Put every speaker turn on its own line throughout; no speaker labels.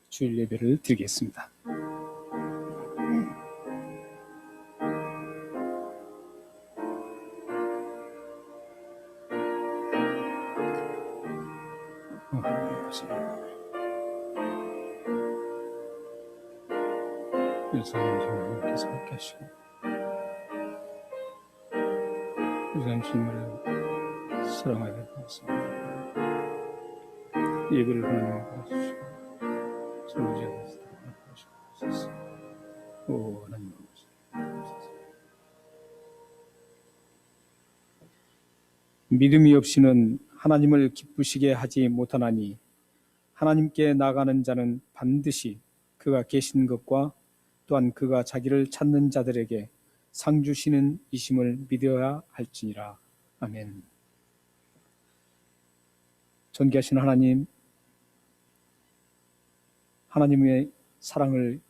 주일 예배를 드리겠습니다. 하나님께서 함께 하시고 주님을 사랑하게 되었습니다. 예배를 하나님 받아주시고 설교지에서 하나님 오 하나님 믿음이 없이는 하나님을 기쁘시게 하지 못하나니 하나님께 나가는 자는 반드시 그가 계신 것과 또한 그가 자기를 찾는 자들에게 상 주시는 이심을 믿어야 할지니라. 아멘. 존귀하신 하나님, 하나님의 사랑을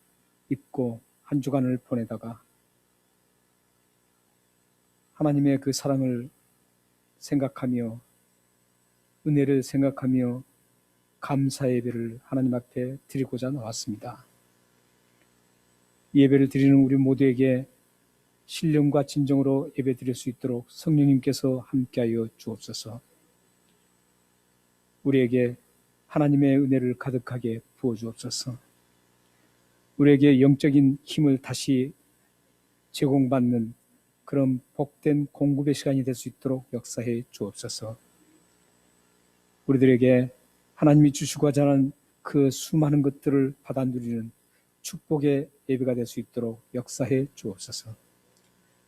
입고 한 주간을 보내다가 하나님의 그 사랑을 생각하며 은혜를 생각하며 감사 예배를 하나님 앞에 드리고자 나왔습니다. 예배를 드리는 우리 모두에게 신령과 진정으로 예배 드릴 수 있도록 성령님께서 함께하여 주옵소서. 우리에게 하나님의 은혜를 가득하게 부어 주옵소서. 우리에게 영적인 힘을 다시 제공받는 그런 복된 공급의 시간이 될 수 있도록 역사해 주옵소서. 우리들에게 하나님이 주시고자 하는 그 수많은 것들을 받아 누리는 축복의 예배가 될 수 있도록 역사해 주옵소서.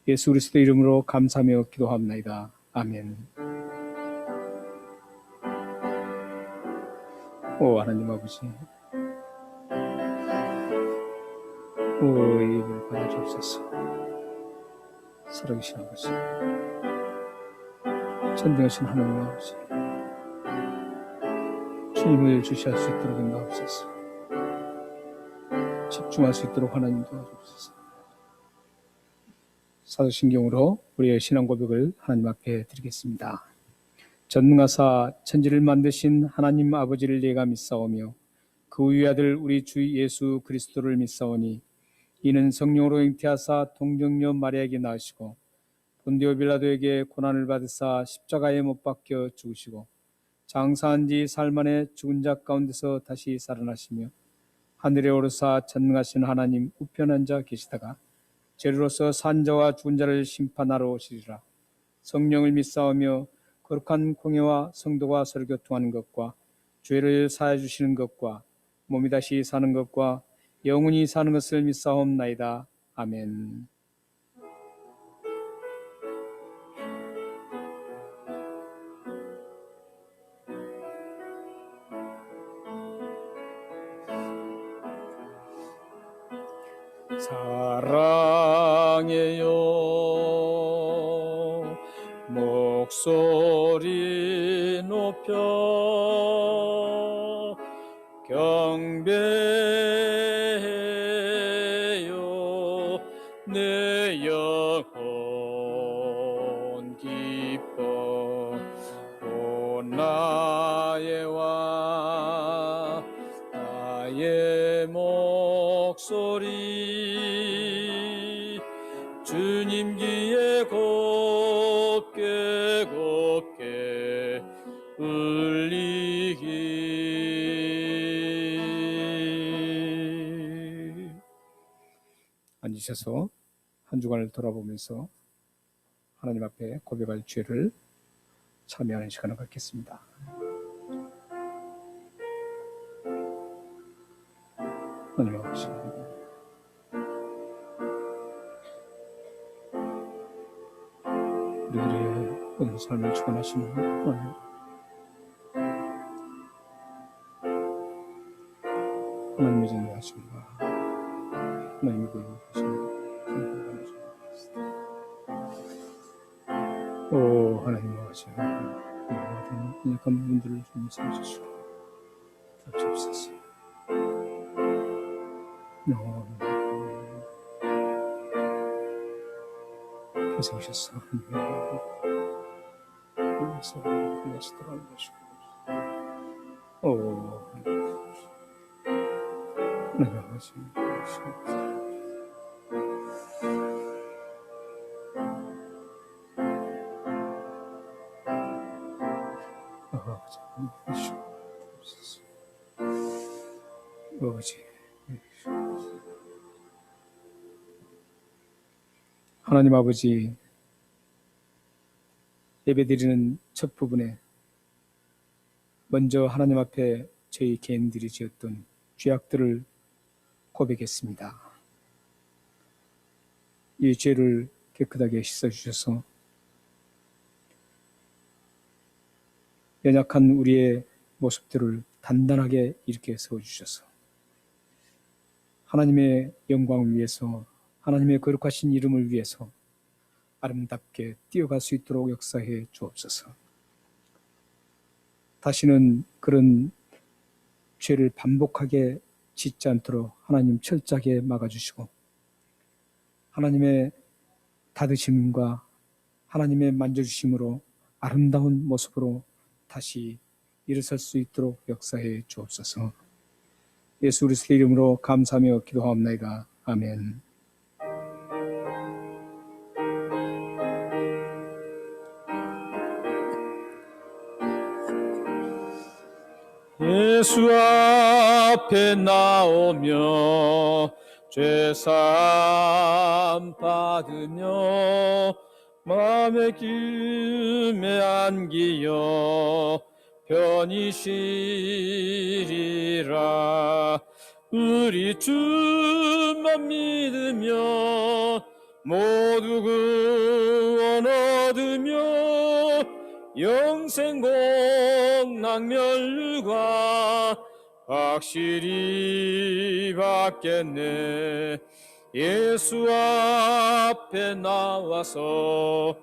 예수 그리스도 이름으로 감사하며 기도합나이다. 아멘. 오 하나님 아버지, 오 예배를 받아 주옵소서. 살아계신 아버지, 전능하신 하나님 아버지, 주님을 주시할 수 있도록 인도하옵소서. 집중할 수 있도록 하나님 도와주옵소서. 사도신경으로 우리의 신앙 고백을 하나님 앞에 드리겠습니다. 전능하사 천지를 만드신 하나님 아버지를 내가 믿사오며 그 위의 아들 우리 주 예수 그리스도를 믿사오니 이는 성령으로 잉태하사 동정녀 마리아에게 낳으시고 본디오 빌라도에게 고난을 받으사 십자가에 못 박혀 죽으시고 장사한 지 사흘 만에 죽은 자 가운데서 다시 살아나시며 하늘에 오르사 전능하신 하나님 우편 앉아 계시다가 죄로서 산 자와 죽은 자를 심판하러 오시리라. 성령을 믿사오며 거룩한 공예와 성도가 서로 교통하는 것과 죄를 사해 주시는 것과 몸이 다시 사는 것과 영원히 사는 것을 믿사옵나이다. 아멘. 사랑해요 목소리 높여 경배해요 내 영혼 기뻐 오 나의 왕 나의 목소리 주님 귀에 곱게 곱게 울리기. 앉으셔서 한 주간을 돌아보면서 하나님 앞에 고백할 죄를 참여하는 시간을 갖겠습니다. 하나님 아버지, 우리들의 모든 삶을 주관하시는 하나님, 하나님의 전능하심과 하나님의 거룩하심을 오 하나님 아버지, 모든 약한 부분들을 좀 살려주시고 주옵소서. 계속하셔서 하나님께서 불러서 돌아오시고 오 하나님 아버지, 아버지, 하나님 아버지, 예배드리는 첫 부분에 먼저 하나님 앞에 저희 개인들이 지었던 죄악들을 고백했습니다. 이 죄를 깨끗하게 씻어주셔서 연약한 우리의 모습들을 단단하게 일으켜 세워주셔서 하나님의 영광을 위해서, 하나님의 거룩하신 이름을 위해서 아름답게 뛰어갈 수 있도록 역사해 주옵소서. 다시는 그런 죄를 반복하게 짓지 않도록 하나님 철저하게 막아주시고, 하나님의 다드심과 하나님의 만져주심으로 아름다운 모습으로 다시 일어설 수 있도록 역사해 주옵소서. 예수 그리스도의 이름으로 감사하며 기도하옵나이다. 아멘. 예수 앞에 나오며 죄사함 받으며 마음의 기움에 안기어 편히 쉬리라. 우리 주만 믿으며 모두 구원 얻으며 영생 복락면류관 확실히 받겠네. 예수 앞에 나와서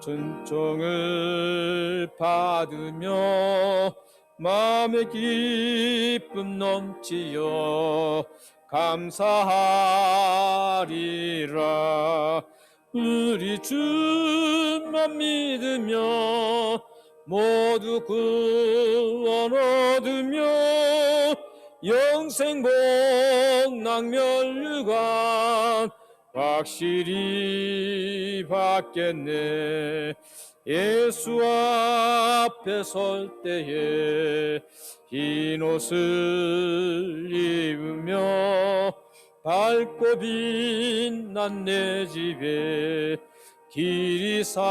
전종을 받으며 마음의 기쁨 넘치어 감사하리라. 우리 주만 믿으며 모두 구원 얻으며 영생 복락면류관 확실히 받겠네. 예수 앞에 설 때에 흰 옷을 입으며 밝고 빛난 내 집에 길이 살리라.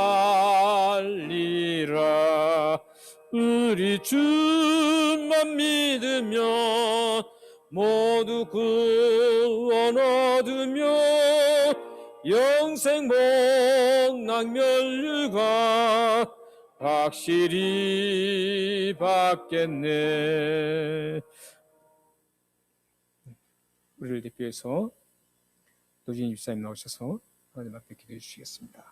우리 주만 믿으며 모두 구원 얻으며 영생 복락면류관 확실히 받겠네. 우리를 대표해서 노진 집사님 나오셔서 하나님 앞에 기도해 주시겠습니다.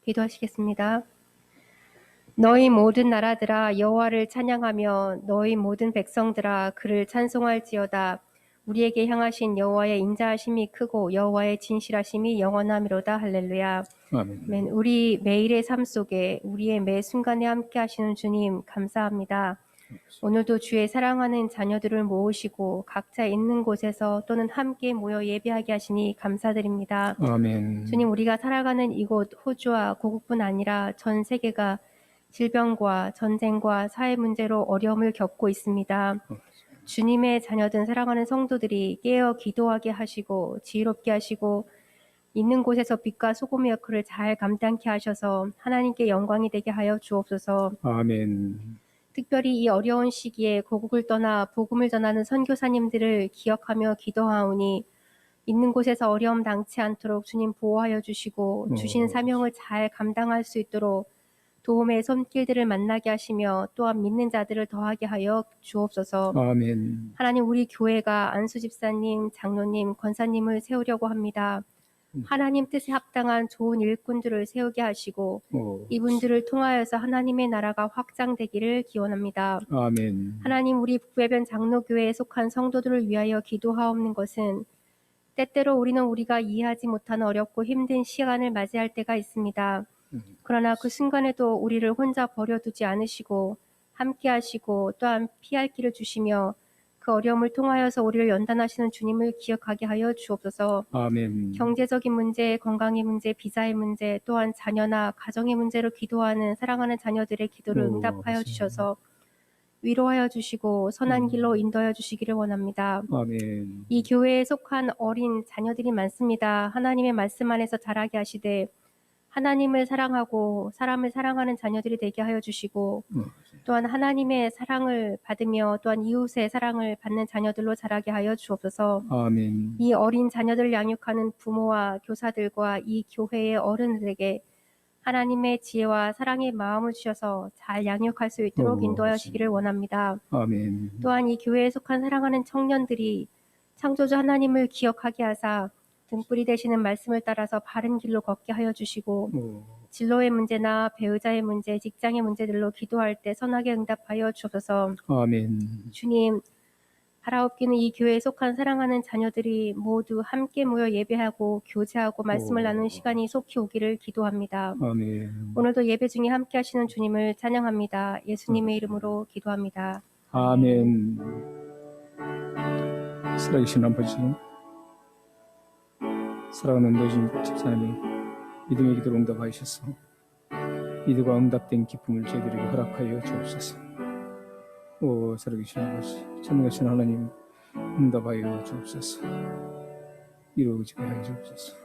기도하시겠습니다. 너희 모든 나라들아 여호와를 찬양하며 너희 모든 백성들아 그를 찬송할지어다. 우리에게 향하신 여호와의 인자하심이 크고 여호와의 진실하심이 영원하미로다. 할렐루야.
아멘.
우리 매일의 삶 속에 우리의 매 순간에 함께 하시는 주님 감사합니다. 오늘도 주의 사랑하는 자녀들을 모으시고 각자 있는 곳에서 또는 함께 모여 예배하게 하시니 감사드립니다.
아멘.
주님, 우리가 살아가는 이곳 호주와 고국뿐 아니라 전 세계가 질병과 전쟁과 사회 문제로 어려움을 겪고 있습니다. 주님의 자녀된 사랑하는 성도들이 깨어 기도하게 하시고 지혜롭게 하시고 있는 곳에서 빛과 소금의 역할을 잘 감당케 하셔서 하나님께 영광이 되게 하여 주옵소서.
아멘.
특별히 이 어려운 시기에 고국을 떠나 복음을 전하는 선교사님들을 기억하며 기도하오니 있는 곳에서 어려움 당치 않도록 주님 보호하여 주시고 주신 사명을 잘 감당할 수 있도록 도움의 손길들을 만나게 하시며 또한 믿는 자들을 더하게 하여 주옵소서.
아멘.
하나님, 우리 교회가 안수 집사님, 장로님, 권사님을 세우려고 합니다. 하나님 뜻에 합당한 좋은 일꾼들을 세우게 하시고 이분들을 통하여서 하나님의 나라가 확장되기를 기원합니다.
아멘.
하나님, 우리 북배변 장로교회에 속한 성도들을 위하여 기도하옵는 것은 때때로 우리는 우리가 이해하지 못하는 어렵고 힘든 시간을 맞이할 때가 있습니다. 그러나 그 순간에도 우리를 혼자 버려두지 않으시고 함께 하시고 또한 피할 길을 주시며 그 어려움을 통하여서 우리를 연단하시는 주님을 기억하게 하여 주옵소서.
아멘.
경제적인 문제, 건강의 문제, 비자의 문제, 또한 자녀나 가정의 문제로 기도하는 사랑하는 자녀들의 기도를 응답하여 주셔서 위로하여 주시고 선한 길로 인도하여 주시기를 원합니다.
아멘.
이 교회에 속한 어린 자녀들이 많습니다. 하나님의 말씀 안에서 자라게 하시되 하나님을 사랑하고 사람을 사랑하는 자녀들이 되게 하여 주시고 또한 하나님의 사랑을 받으며 또한 이웃의 사랑을 받는 자녀들로 자라게 하여 주옵소서.
아멘.
이 어린 자녀들을 양육하는 부모와 교사들과 이 교회의 어른들에게 하나님의 지혜와 사랑의 마음을 주셔서 잘 양육할 수 있도록 인도하여 주시기를 원합니다.
아멘.
또한 이 교회에 속한 사랑하는 청년들이 창조주 하나님을 기억하게 하사 등불이 되시는 말씀을 따라서 바른 길로 걷게 하여 주시고 진로의 문제나 배우자의 문제, 직장의 문제들로 기도할 때 선하게 응답하여 주옵소서.
아멘.
주님, 바라옵기는 이 교회에 속한 사랑하는 자녀들이 모두 함께 모여 예배하고 교제하고 말씀을 나누는 시간이 속히 오기를 기도합니다.
아멘.
오늘도 예배 중에 함께 하시는 주님을 찬양합니다. 예수님의 이름으로 기도합니다.
아멘. 살아계신 아버지, 사랑하는 노진 집사님이 믿음의 기도를 응답하셔서 기도가 응답된 기쁨을 저희들에게 허락하여 주옵소서. 오, 살아계신 아버지, 전능하신 하나님 응답하여 주옵소서. 이루어지게 하여 주옵소서.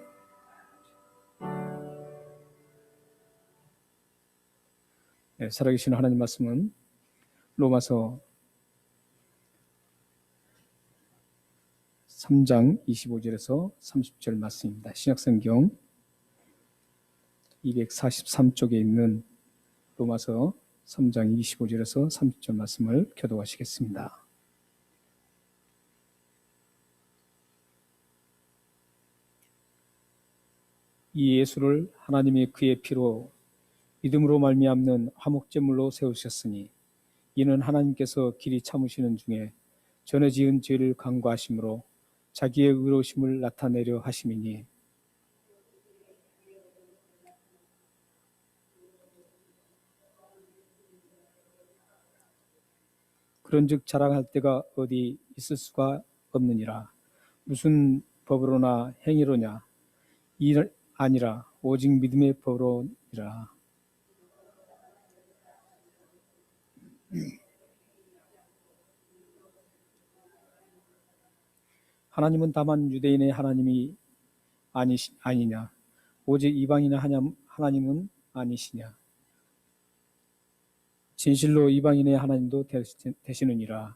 네, 살아계신 하나님 말씀은 로마서 3장 25절에서 30절 말씀입니다. 신약성경 243쪽에 있는 로마서 3장 25절에서 30절 말씀을 교독하시겠습니다. 이 예수를 하나님이 그의 피로 믿음으로 말미암는 화목제물로 세우셨으니 이는 하나님께서 길이 참으시는 중에 전에 지은 죄를 간과하심으로 자기의 의로우심을 나타내려 하심이니 그런즉 자랑할 때가 어디 있을 수가 없느니라. 무슨 법으로나 행위로냐 이 아니라 오직 믿음의 법으로니라. 하나님은 다만 유대인의 하나님이 아니냐 오직 이방인의 하나님은 아니시냐. 진실로 이방인의 하나님도 되시느니라.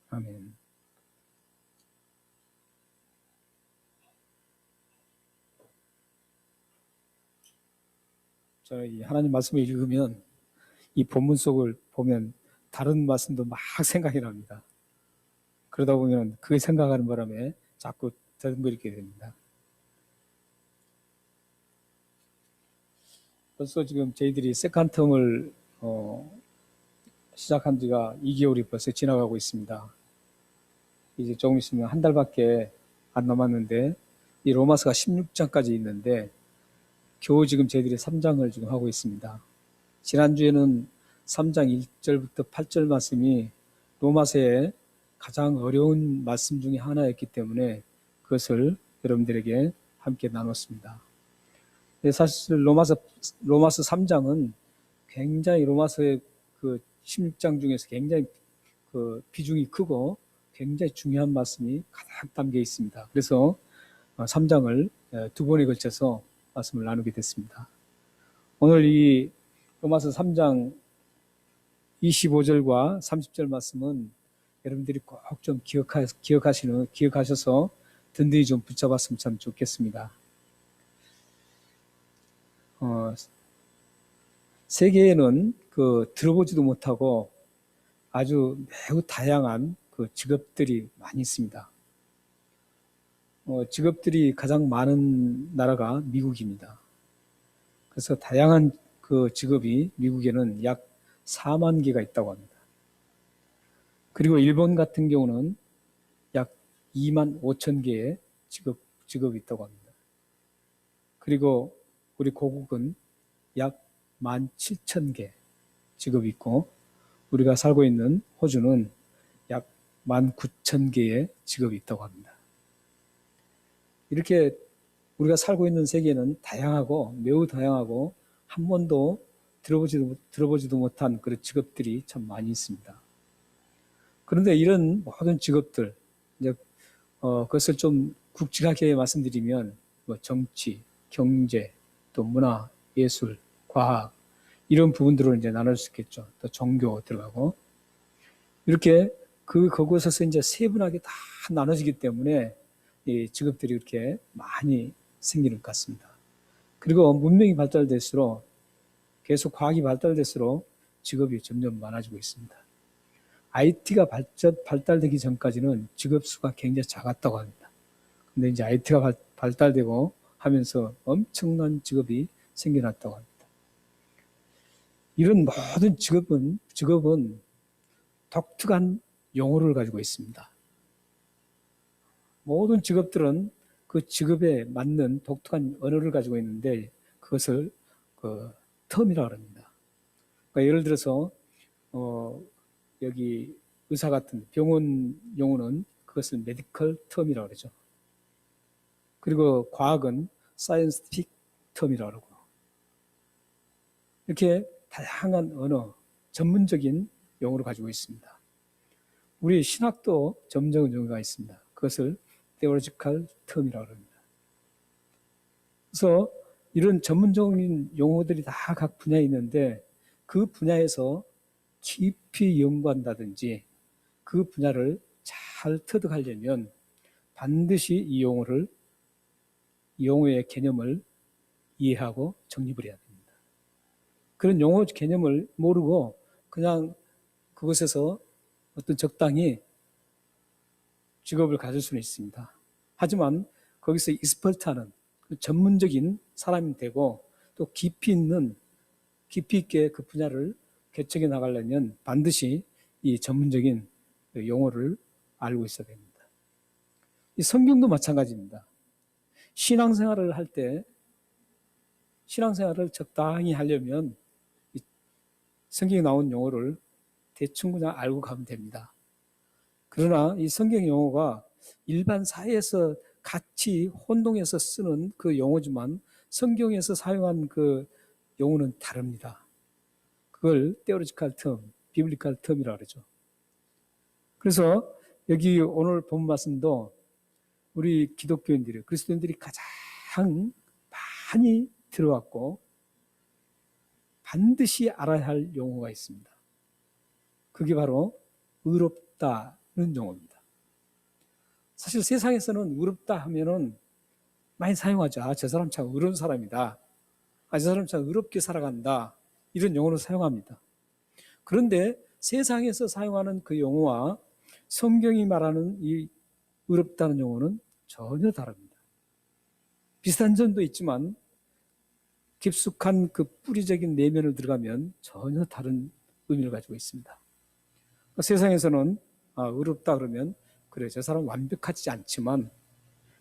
아멘. 저희 하나님 말씀을 읽으면 이 본문 속을 보면 다른 말씀도 막 생각이 납니다. 그러다 보면 그 생각하는 바람에 자꾸 더듬거리게 됩니다. 벌써 지금 저희들이 세컨텀을 시작한 지가 2개월이 벌써 지나가고 있습니다. 이제 조금 있으면 한 달밖에 안 남았는데 이 로마서가 16장까지 있는데 겨우 지금 저희들이 3장을 지금 하고 있습니다. 지난주에는 3장 1절부터 8절 말씀이 로마서의 가장 어려운 말씀 중에 하나였기 때문에 그것을 여러분들에게 함께 나눴습니다. 사실 로마서 3장은 굉장히 로마서의 그 16장 중에서 굉장히 그 비중이 크고 굉장히 중요한 말씀이 가득 담겨 있습니다. 그래서 3장을 두 번에 걸쳐서 말씀을 나누게 됐습니다. 오늘 이 로마서 3장 25절과 30절 말씀은 여러분들이 꼭 좀 기억하셔서 든든히 좀 붙잡았으면 참 좋겠습니다. 세계에는 그 들어보지도 못하고 아주 매우 다양한 그 직업들이 많이 있습니다. 직업들이 가장 많은 나라가 미국입니다. 그래서 다양한 그 직업이 미국에는 약 4만 개가 있다고 합니다. 그리고 일본 같은 경우는 2만 5천 개의 직업이 있다고 합니다. 그리고 우리 고국은 약 1만 7천 개 직업이 있고, 우리가 살고 있는 호주는 약 1만 9천 개의 직업이 있다고 합니다. 이렇게 우리가 살고 있는 세계는 다양하고 매우 다양하고 한 번도 들어보지도 못한 그런 직업들이 참 많이 있습니다. 그런데 이런 모든 직업들, 이제 그것을 좀 굵직하게 말씀드리면 뭐 정치, 경제, 또 문화, 예술, 과학 이런 부분들을 이제 나눌 수 있겠죠. 또 종교 들어가고 이렇게 그곳에서 이제 세분하게 다 나눠지기 때문에 이 직업들이 이렇게 많이 생기는 것 같습니다. 그리고 문명이 발달될수록 계속 과학이 발달될수록 직업이 점점 많아지고 있습니다. IT가 발달되기 전까지는 직업 수가 굉장히 작았다고 합니다. 근데 이제 IT가 발달되고 하면서 엄청난 직업이 생겨났다고 합니다. 이런 모든 직업은 독특한 용어를 가지고 있습니다. 모든 직업들은 그 직업에 맞는 독특한 언어를 가지고 있는데 그것을 텀이라고 합니다. 그러니까 예를 들어서 여기 의사 같은 병원 용어는 그것을 메디컬 텀이라고 그러죠. 그리고 과학은 사이언티픽 텀이라고 그러고 이렇게 다양한 언어, 전문적인 용어를 가지고 있습니다. 우리 신학도 전문적인 용어가 있습니다. 그것을 theological term이라고 합니다. 그래서 이런 전문적인 용어들이 다 각 분야에 있는데 그 분야에서 깊이 연구한다든지 그 분야를 잘 터득하려면 반드시 이 용어의 개념을 이해하고 정립을 해야 됩니다. 그런 용어 개념을 모르고 그냥 그곳에서 어떤 적당히 직업을 가질 수는 있습니다. 하지만 거기서 익스퍼트하는 전문적인 사람이 되고 또 깊이 있게 그 분야를 개척해 나가려면 반드시 이 전문적인 용어를 알고 있어야 됩니다. 이 성경도 마찬가지입니다. 신앙생활을 할 때 신앙생활을 적당히 하려면 성경에 나온 용어를 대충 그냥 알고 가면 됩니다. 그러나 이 성경 용어가 일반 사회에서 같이 혼동해서 쓰는 그 용어지만 성경에서 사용한 그 용어는 다릅니다. 그걸 theological term, biblical term이라고 그러죠. 그래서 여기 오늘 본 말씀도 우리 기독교인들이, 그리스도인들이 가장 많이 들어왔고 반드시 알아야 할 용어가 있습니다. 그게 바로 의롭다는 용어입니다. 사실 세상에서는 의롭다 하면은 많이 사용하죠. 아, 저 사람 참 의로운 사람이다. 아, 저 사람 참 의롭게 살아간다. 이런 용어를 사용합니다. 그런데 세상에서 사용하는 그 용어와 성경이 말하는 이 의롭다는 용어는 전혀 다릅니다. 비슷한 점도 있지만 깊숙한 그 뿌리적인 내면을 들어가면 전혀 다른 의미를 가지고 있습니다. 세상에서는 의롭다 그러면 그래, 저 사람 완벽하지 않지만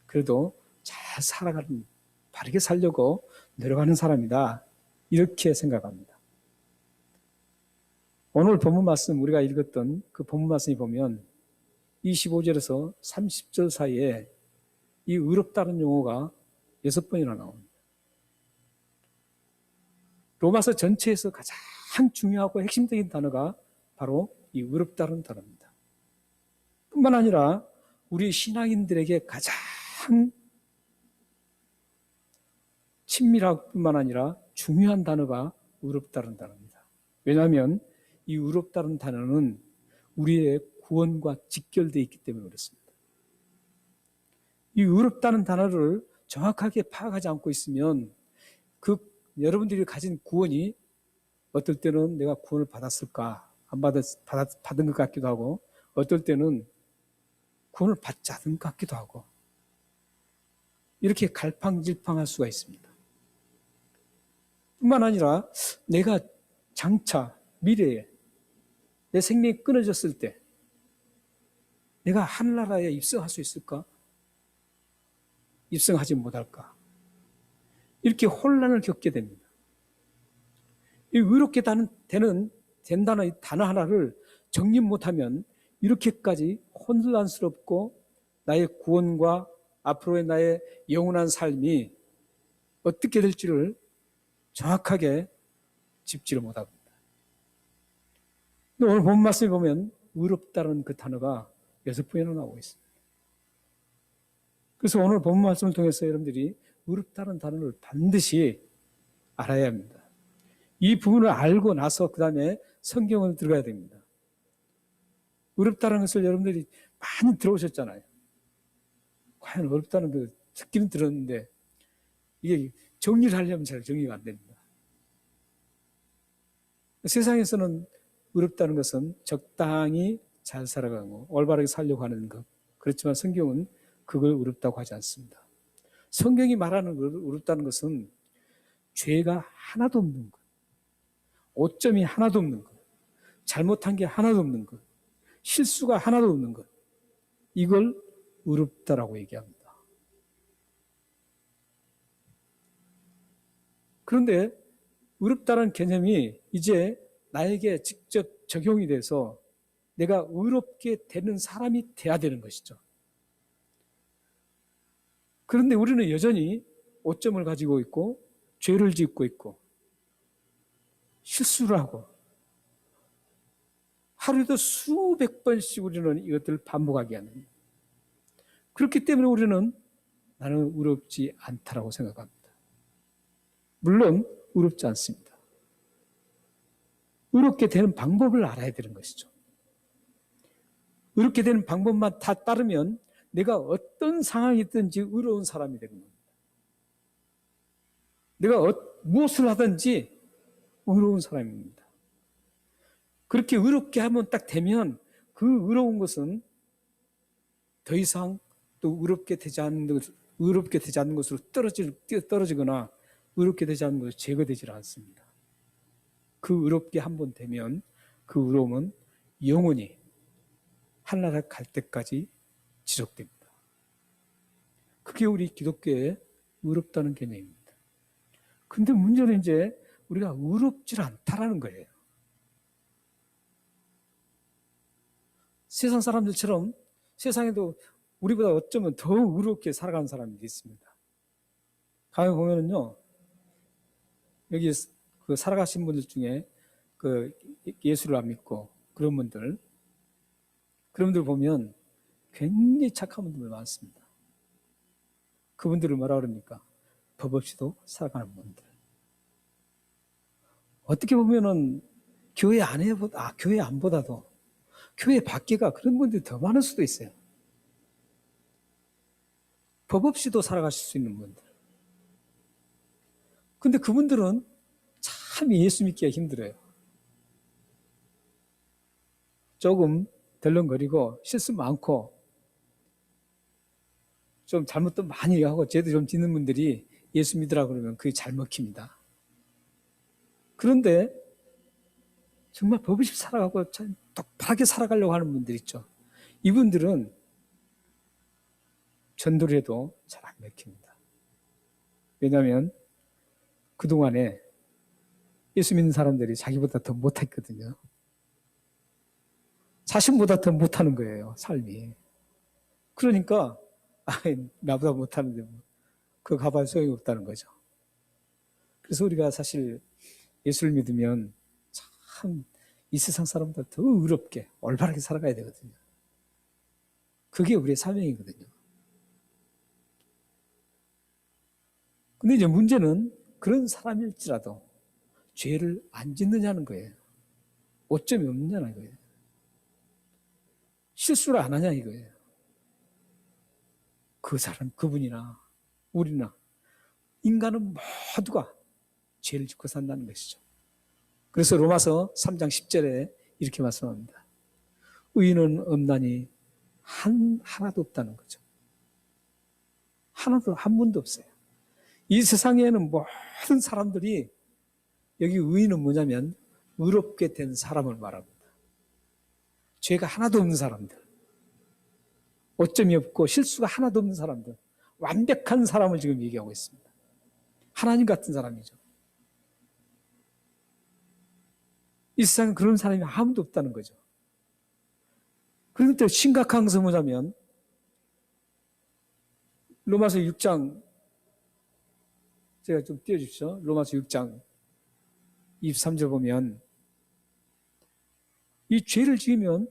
그래도 잘 살아가는, 바르게 살려고 노력하는 사람이다. 이렇게 생각합니다. 오늘 본문 말씀 우리가 읽었던 그 본문 말씀이 보면 25절에서 30절 사이에 이 의롭다는 용어가 6번이나 나옵니다. 로마서 전체에서 가장 중요하고 핵심적인 단어가 바로 이 의롭다는 단어입니다. 뿐만 아니라 우리 신앙인들에게 가장 친밀할 뿐만 아니라 중요한 단어가 의롭다는 단어입니다. 왜냐하면 이 의롭다는 단어는 우리의 구원과 직결되어 있기 때문에 그렇습니다. 이 의롭다는 단어를 정확하게 파악하지 않고 있으면 여러분들이 가진 구원이 어떨 때는 내가 구원을 받았을까 안 받은 것 같기도 하고 어떨 때는 구원을 받지 않은 것 같기도 하고 이렇게 갈팡질팡할 수가 있습니다. 뿐만 아니라 내가 장차 미래에 내 생명이 끊어졌을 때 내가 하늘나라에 입성할 수 있을까? 입성하지 못할까? 이렇게 혼란을 겪게 됩니다. 이 의롭게 된다는 이 단어 하나를 정립 못하면 이렇게까지 혼란스럽고 나의 구원과 앞으로의 나의 영원한 삶이 어떻게 될지를 정확하게 짚지를 못합니다. 오늘 본 말씀에 보면 의롭다는 그 단어가 6번이나 나오고 있습니다. 그래서 오늘 본 말씀을 통해서 여러분들이 의롭다는 단어를 반드시 알아야 합니다. 이 부분을 알고 나서 그 다음에 성경을 들어가야 됩니다. 의롭다는 것을 여러분들이 많이 들어오셨잖아요. 과연 어렵다는 거 듣기는 들었는데 이게 정리를 하려면 잘 정리가 안 됩니다. 세상에서는 의롭다는 것은 적당히 잘 살아가고 올바르게 살려고 하는 것. 그렇지만 성경은 그걸 의롭다고 하지 않습니다. 성경이 말하는 의롭다는 것은 죄가 하나도 없는 것, 오점이 하나도 없는 것, 잘못한 게 하나도 없는 것, 실수가 하나도 없는 것, 이걸 의롭다라고 얘기합니다. 그런데 의롭다는 개념이 이제 나에게 직접 적용이 돼서 내가 의롭게 되는 사람이 돼야 되는 것이죠. 그런데 우리는 여전히 오점을 가지고 있고 죄를 짓고 있고 실수를 하고 하루에도 수백 번씩 우리는 이것들을 반복하게 하는, 그렇기 때문에 우리는 나는 의롭지 않다라고 생각합니다. 물론 의롭지 않습니다. 의롭게 되는 방법을 알아야 되는 것이죠. 의롭게 되는 방법만 다 따르면 내가 어떤 상황이 있든지 의로운 사람이 되는 겁니다. 내가 무엇을 하든지 의로운 사람입니다. 그렇게 의롭게 하면 딱 되면 그 의로운 것은 더 이상 또 의롭게 되지 않는 것으로 떨어지거나 의롭게 되지 않는 것으로 제거되지 않습니다. 그 의롭게 한번 되면 그 의로움은 영원히 하늘나라 갈 때까지 지속됩니다. 그게 우리 기독교의 의롭다는 개념입니다. 근데 문제는 이제 우리가 의롭지 않다라는 거예요. 세상 사람들처럼 세상에도 우리보다 어쩌면 더 의롭게 살아가는 사람이 있습니다. 가만히 보면은요, 여기 그 살아가신 분들 중에 그 예수를 안 믿고 그런 분들 보면 굉장히 착한 분들 많습니다. 그분들을 뭐라 그럽니까? 법 없이도 살아가는 분들. 어떻게 보면은 교회 안보다도 교회 밖에가 그런 분들이 더 많을 수도 있어요. 법 없이도 살아가실 수 있는 분들. 근데 그분들은 참 예수 믿기가 힘들어요. 조금 덜렁거리고 실수 많고 좀 잘못도 많이 하고 죄도 좀 짓는 분들이 예수 믿으라 그러면 그게 잘 먹힙니다. 그런데 정말 법 없이 살아가고 참 똑바르게 살아가려고 하는 분들 있죠. 이분들은 전도를 해도 잘 안 먹힙니다. 왜냐하면 그동안에 예수 믿는 사람들이 자기보다 더 못했거든요. 자신보다 더 못하는 거예요, 삶이. 그러니까 나보다 못하는데 뭐 그거 가봐야 소용이 없다는 거죠. 그래서 우리가 사실 예수를 믿으면 참 이 세상 사람보다 더 의롭게 올바르게 살아가야 되거든요. 그게 우리의 사명이거든요. 근데 이제 문제는 그런 사람일지라도 죄를 안 짓느냐는 거예요. 오점이 없느냐는 거예요. 실수를 안 하냐 이거예요. 그 사람, 그분이나 우리나 인간은 모두가 죄를 짓고 산다는 것이죠. 그래서 로마서 3장 10절에 이렇게 말씀합니다. 의인은 없나니 하나도 없다는 거죠. 하나도, 한 분도 없어요. 이 세상에는 모든 사람들이, 여기 의인은 뭐냐면 의롭게 된 사람을 말합니다. 죄가 하나도 없는 사람들. 오점이 없고 실수가 하나도 없는 사람들, 완벽한 사람을 지금 얘기하고 있습니다. 하나님 같은 사람이죠. 이 세상에 그런 사람이 아무도 없다는 거죠. 그런데 심각한 것은 뭐냐면 로마서 6장, 제가 좀 띄워주십시오. 로마서 6장 23절 보면 이 죄를 지으면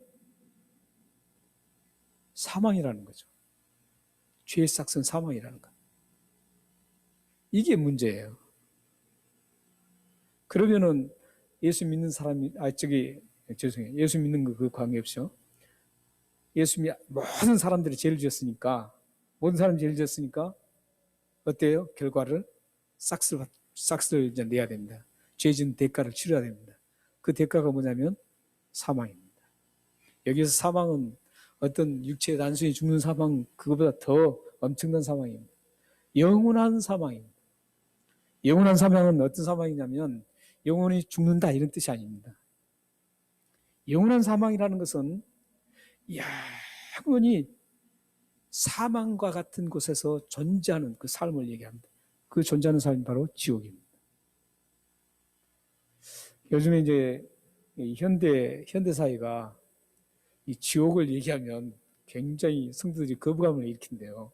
사망이라는 거죠. 죄의 싹은 사망이라는 것. 이게 문제예요. 그러면은 예수 믿는 사람이, 죄송해요. 예수 믿는 거 그 관계없이요. 모든 사람들이 죄를 지었으니까, 모든 사람이 죄를 지었으니까, 어때요? 결과를 싹스를 이제 내야 됩니다. 죄 지은 대가를 치러야 됩니다. 그 대가가 뭐냐면 사망입니다. 여기서 사망은 어떤 육체에 단순히 죽는 사망, 그거보다 더 엄청난 사망입니다. 영원한 사망입니다. 영원한 사망은 어떤 사망이냐면 영원히 죽는다 이런 뜻이 아닙니다. 영원한 사망이라는 것은 영원히 사망과 같은 곳에서 존재하는 그 삶을 얘기합니다. 그 존재하는 삶이 바로 지옥입니다. 요즘에 이제 현대 사회가 이 지옥을 얘기하면 굉장히 성도들이 거부감을 일으킨대요.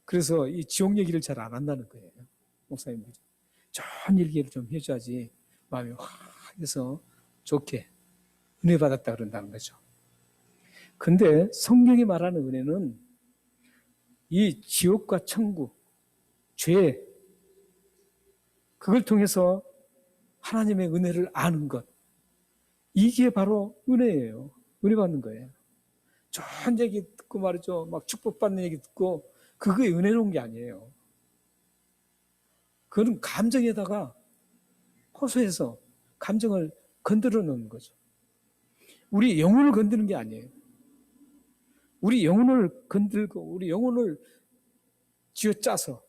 그래서 이 지옥 얘기를 잘 안 한다는 거예요. 목사님들이. 좋은 얘기를 좀 해줘야지 마음이 확 해서 좋게 은혜 받았다 그런다는 거죠. 근데 성경이 말하는 은혜는 이 지옥과 천국, 죄, 그걸 통해서 하나님의 은혜를 아는 것, 이게 바로 은혜예요. 은혜 받는 거예요. 좋은 얘기 듣고 말이죠. 막 축복받는 얘기 듣고 그게 은혜로운 게 아니에요. 그건 감정에다가 호소해서 감정을 건드려 놓는 거죠. 우리 영혼을 건드는 게 아니에요. 우리 영혼을 건들고 우리 영혼을 쥐어짜서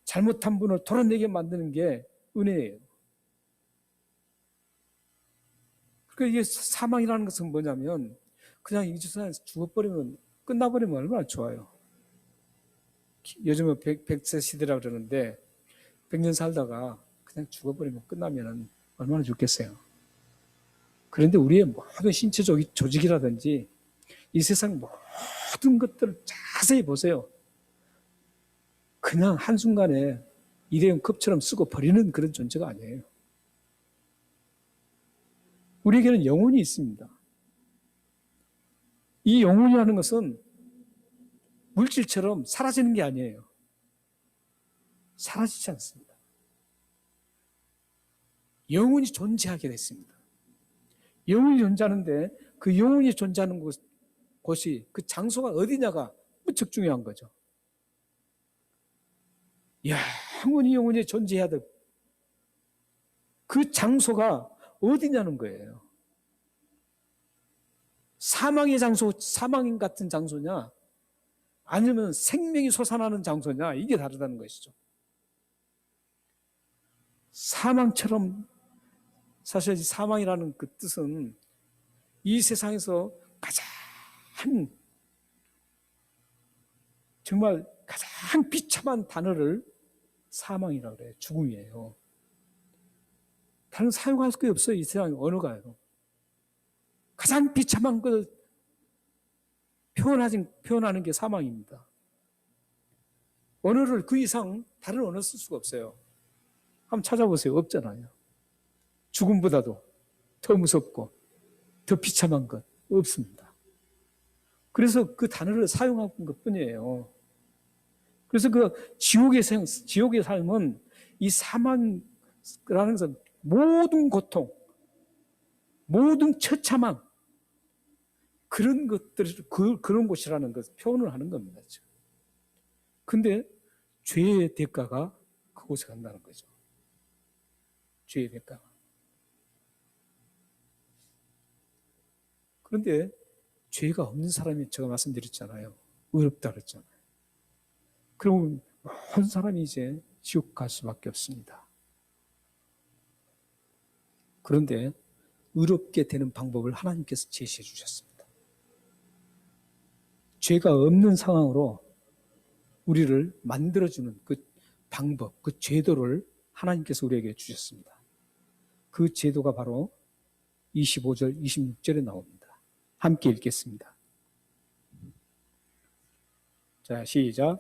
잘못한 분을 돌아내게 만드는 게 은혜예요. 그러니까 이게 사망이라는 것은 뭐냐면 그냥 이 세상에서 죽어버리면 끝나버리면 얼마나 좋아요. 요즘은 100세 시대라고 그러는데 100년 살다가 그냥 죽어버리면 끝나면 얼마나 좋겠어요. 그런데 우리의 모든 신체 조직이라든지 이 세상 모든 것들을 자세히 보세요. 그냥 한순간에 일회용 컵처럼 쓰고 버리는 그런 존재가 아니에요. 우리에게는 영혼이 있습니다. 이 영혼이라는 것은 물질처럼 사라지는 게 아니에요. 사라지지 않습니다. 영혼이 존재하게 됐습니다. 영혼이 존재하는데 그 영혼이 존재하는 곳이 그 장소가 어디냐가 무척 중요한 거죠. 영혼이 존재해야 될 그 장소가 어디냐는 거예요. 사망의 장소, 사망 같은 장소냐 아니면 생명이 솟아나는 장소냐 이게 다르다는 것이죠. 사망처럼 사실 사망이라는 그 뜻은 이 세상에서 정말 가장 비참한 단어를 사망이라고 그래요. 죽음이에요. 다른 사용할 게 없어요. 이 세상에 언어가요. 가장 비참한 걸 표현하는 게 사망입니다. 언어를 그 이상 다른 언어 쓸 수가 없어요. 한번 찾아보세요. 없잖아요. 죽음보다도 더 무섭고 더 비참한 것 없습니다. 그래서 그 단어를 사용한 것 뿐이에요. 그래서 그 지옥의 삶은 이 사망이라는 것은 모든 고통, 모든 처참함, 그런 것들, 그런 곳이라는 것을 표현을 하는 겁니다. 근데 죄의 대가가 그곳에 간다는 거죠. 죄의 대가가. 그런데 죄가 없는 사람이 제가 말씀드렸잖아요. 의롭다 그랬잖아요. 그러면 모든 사람이 이제 지옥 갈 수밖에 없습니다. 그런데 의롭게 되는 방법을 하나님께서 제시해 주셨습니다. 죄가 없는 상황으로 우리를 만들어주는 그 방법, 그 제도를 하나님께서 우리에게 주셨습니다. 그 제도가 바로 25절, 26절에 나옵니다. 함께 읽겠습니다. 자, 시작.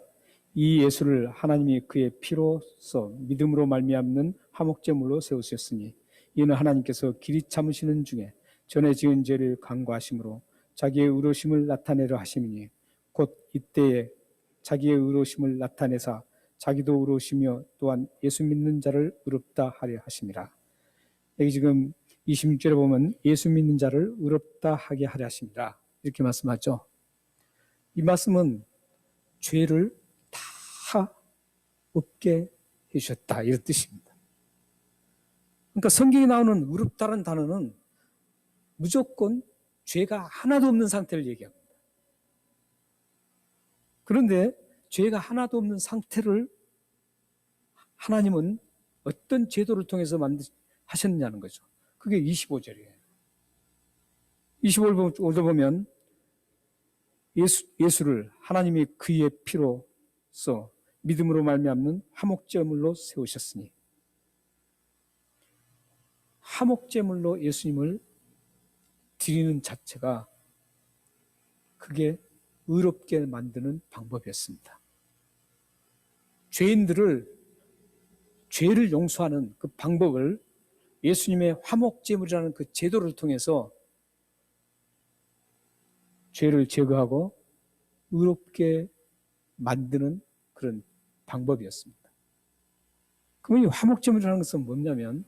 이 예수를 하나님이 그의 피로써 믿음으로 말미암는 화목제물로 세우셨으니 이는 하나님께서 길이 참으시는 중에 전에 지은 죄를 간과하심으로 자기의 의로우심을 나타내려 하심이니 곧 이때에 자기의 의로우심을 나타내사 자기도 의로우시며 또한 예수 믿는 자를 의롭다 하려 하심이라. 여기 지금 26절에 보면 예수 믿는 자를 의롭다 하게 하려 하심이라 이렇게 말씀하죠. 이 말씀은 죄를 다 없게 해주셨다 이런 뜻입니다. 그러니까 성경에 나오는 의롭다는 단어는 무조건 죄가 하나도 없는 상태를 얘기합니다. 그런데 죄가 하나도 없는 상태를 하나님은 어떤 제도를 통해서 하셨느냐는 거죠. 그게 25절이에요. 25절 보면 예수를 하나님이 그의 피로써 믿음으로 말미암는 화목제물로 세우셨으니 화목제물로 예수님을 드리는 자체가 그게 의롭게 만드는 방법이었습니다. 죄를 용서하는 그 방법을 예수님의 화목제물이라는 그 제도를 통해서 죄를 제거하고 의롭게 만드는 그런 방법이었습니다. 그러면 이 화목제물이라는 것은 뭐냐면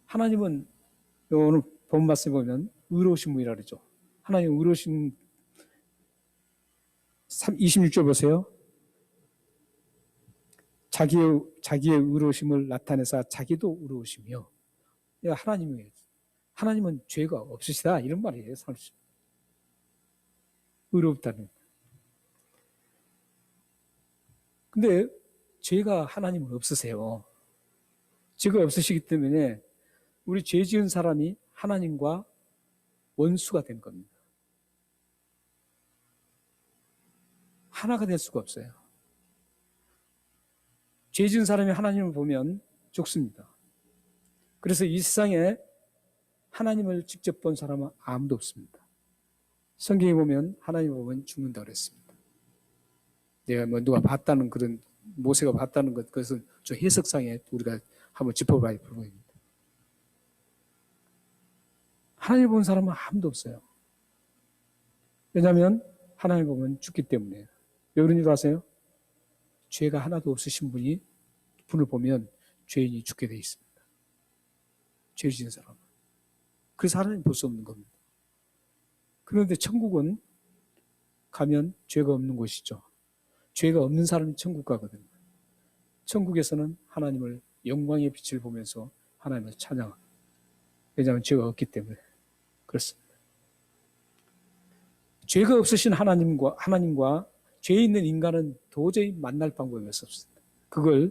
하나님은 오늘 본 말씀에 보면 의로우신 분이라 그러죠. 하나님 의로우신 26절 보세요. 자기의 의로우심을 나타내사 자기도 의로우시며 하나님은 죄가 없으시다 이런 말이에요. 의롭다는. 근데 죄가 하나님은 없으세요. 죄가 없으시기 때문에 우리 죄 지은 사람이 하나님과 원수가 된 겁니다. 하나가 될 수가 없어요. 죄 지은 사람이 하나님을 보면 죽습니다. 그래서 이 세상에 하나님을 직접 본 사람은 아무도 없습니다. 성경에 보면 하나님을 보면 죽는다 그랬습니다. 내가 누가 봤다는 그런 모세가 봤다는 것 그것은 좀 해석상에 우리가 한번 짚어봐야 부분입니다. 하나님을 본 사람은 아무도 없어요. 왜냐하면 하나님을 보면 죽기 때문에요. 왜 그런 줄 아세요? 죄가 하나도 없으신 분을 보면 죄인이 죽게 되어 있습니다. 죄를 지은 사람은. 그래서 하나님 볼 수 없는 겁니다. 그런데 천국은 가면 죄가 없는 곳이죠. 죄가 없는 사람이 천국 가거든요. 천국에서는 하나님을 영광의 빛을 보면서 하나님을 찬양합니다. 왜냐하면 죄가 없기 때문에 그렇습니다. 죄가 없으신 하나님과 죄 있는 인간은 도저히 만날 방법이 없습니다. 그걸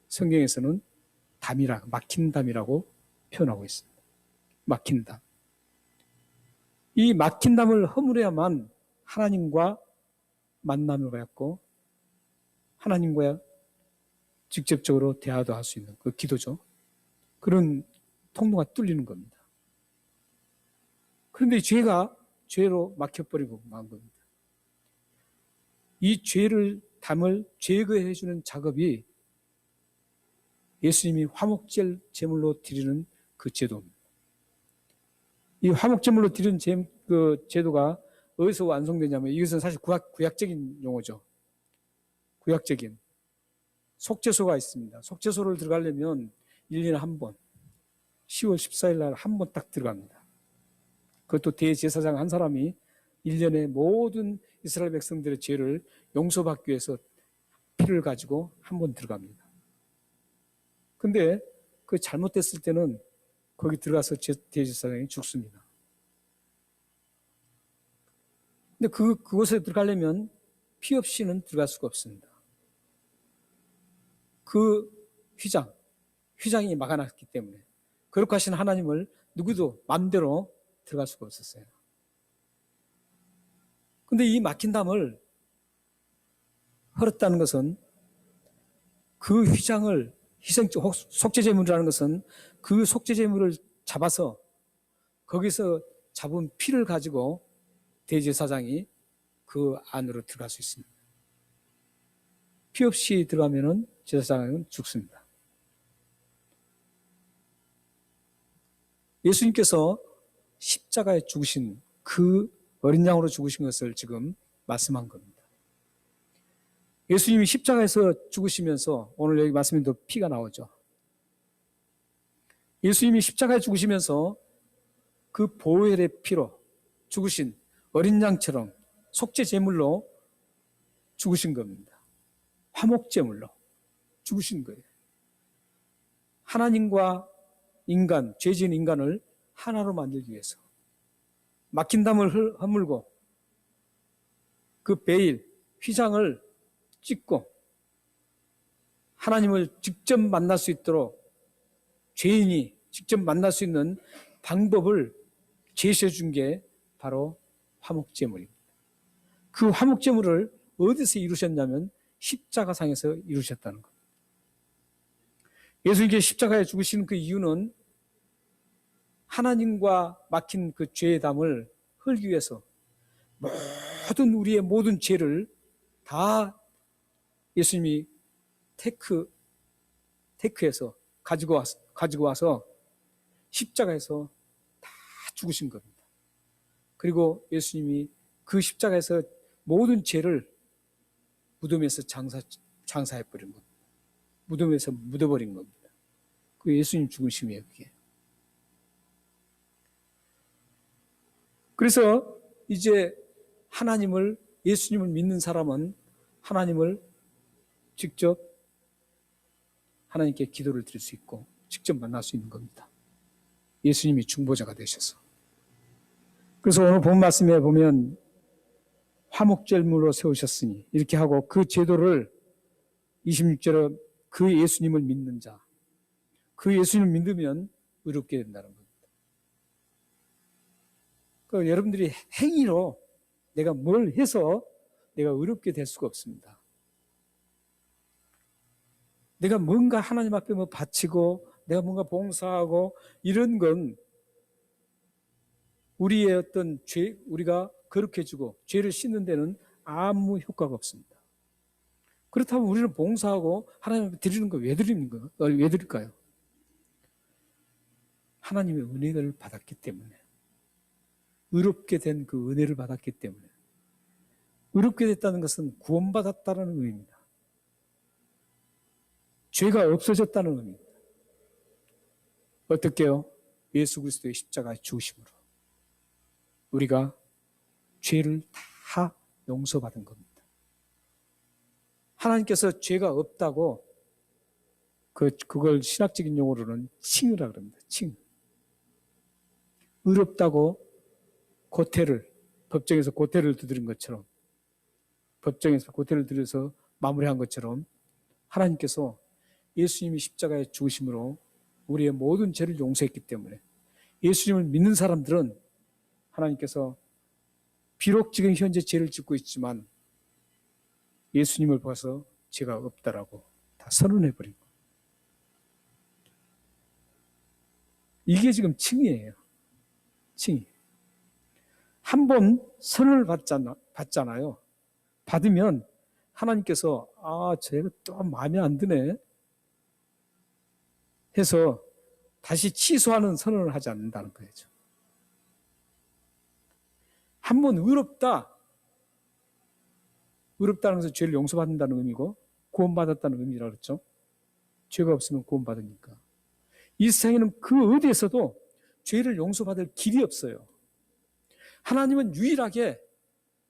성경에서는 막힌 담이라고 표현하고 있습니다. 막힌 담. 이 막힌 담을 허물어야만 하나님과 만남을 갖고 하나님과 직접적으로 대화도 할 수 있는 그 기도죠. 그런 통로가 뚫리는 겁니다. 그런데 죄로 막혀버리고 만 겁니다. 이 담을 제거해 주는 작업이 예수님이 화목제물로 드리는 그 제도입니다. 이 화목제물로 드리는 그 제도가 어디서 완성되냐면 이것은 사실 구약적인 용어죠. 구약적인 속죄소가 있습니다. 속죄소를 들어가려면 1년에 한 번, 10월 14일 날 한 번 딱 들어갑니다. 그것도 대제사장 한 사람이 1년에 모든 이스라엘 백성들의 죄를 용서받기 위해서 피를 가지고 한 번 들어갑니다. 근데 그 잘못됐을 때는 거기 들어가서 대제사장이 죽습니다. 근데 그곳에 들어가려면 피 없이는 들어갈 수가 없습니다. 그 휘장이 막아놨기 때문에 그렇게 하신 하나님을 누구도 마음대로 들어갈 수가 없었어요. 근데 이 막힌 담을 헐었다는 것은 그 휘장을 속죄제물이라는 것은 그 속죄제물을 잡아서 거기서 잡은 피를 가지고 대제사장이 그 안으로 들어갈 수 있습니다. 피 없이 들어가면은 제사장은 죽습니다. 예수님께서 십자가에 죽으신 그 어린 양으로 죽으신 것을 지금 말씀한 겁니다. 예수님이 십자가에서 죽으시면서 오늘 여기 말씀에도 피가 나오죠. 예수님이 십자가에 죽으시면서 그 보혈의 피로 죽으신 어린 양처럼 속죄 제물로 죽으신 겁니다. 화목 제물로 죽으신 거예요. 하나님과 인간, 죄 지은 인간을 하나로 만들기 위해서 막힌 담을 허물고 그 베일, 휘장을 찢고 하나님을 직접 만날 수 있도록 죄인이 직접 만날 수 있는 방법을 제시해 준 게 바로 화목제물입니다. 그 화목제물을 어디서 이루셨냐면 십자가상에서 이루셨다는 겁니다. 예수님께 십자가에 죽으시는 그 이유는 하나님과 막힌 그 죄의 담을 헐기 위해서 모든 우리의 모든 죄를 다 예수님이 테크해서 가지고 와서 십자가에서 다 죽으신 겁니다. 그리고 예수님이 그 십자가에서 모든 죄를 무덤에서 장사해버린 겁니다. 무덤에서 묻어버린 겁니다. 그 예수님 죽으심이에요, 그게. 그래서 이제 예수님을 믿는 사람은 하나님을 직접 하나님께 기도를 드릴 수 있고 직접 만날 수 있는 겁니다. 예수님이 중보자가 되셔서. 그래서 오늘 본 말씀에 보면 화목제물로 세우셨으니 이렇게 하고 그 제도를 26절에 그 예수님을 믿는 자, 그 예수님을 믿으면 의롭게 된다는 겁니다. 그러니까 여러분들이 행위로 내가 뭘 해서 내가 의롭게 될 수가 없습니다. 내가 뭔가 하나님 앞에 뭐 바치고 내가 뭔가 봉사하고 이런 건 우리의 어떤 우리가 거룩해지고 죄를 씻는 데는 아무 효과가 없습니다. 그렇다면 우리는 봉사하고 하나님 앞에 드리는 거 왜 드릴까요? 하나님의 은혜를 받았기 때문에. 의롭게 된 그 은혜를 받았기 때문에. 의롭게 됐다는 것은 구원받았다는 의미입니다. 죄가 없어졌다는 의미입니다. 어떻게요? 예수 그리스도의 십자가의 죽으심으로 우리가 죄를 다 용서받은 겁니다. 하나님께서 죄가 없다고 그걸 신학적인 용어로는 칭의라 그럽니다. 칭. 의롭다고 법정에서 고태를 두드린 것처럼 법정에서 고태를 들여서 마무리한 것처럼 하나님께서 예수님이 십자가에 죽으심으로 우리의 모든 죄를 용서했기 때문에 예수님을 믿는 사람들은 하나님께서 비록 지금 현재 죄를 짓고 있지만 예수님을 봐서 죄가 없다라고 다 선언해버린 거예요. 이게 지금 칭의예요. 칭의. 한 번 선언을 받잖아요. 받으면 하나님께서 쟤가 또 마음에 안 드네 해서 다시 취소하는 선언을 하지 않는다는 거죠. 한 번 의롭다는 것은 죄를 용서받는다는 의미고 구원받았다는 의미라고 그랬죠. 죄가 없으면 구원받으니까. 이 세상에는 그 어디에서도 죄를 용서받을 길이 없어요. 하나님은 유일하게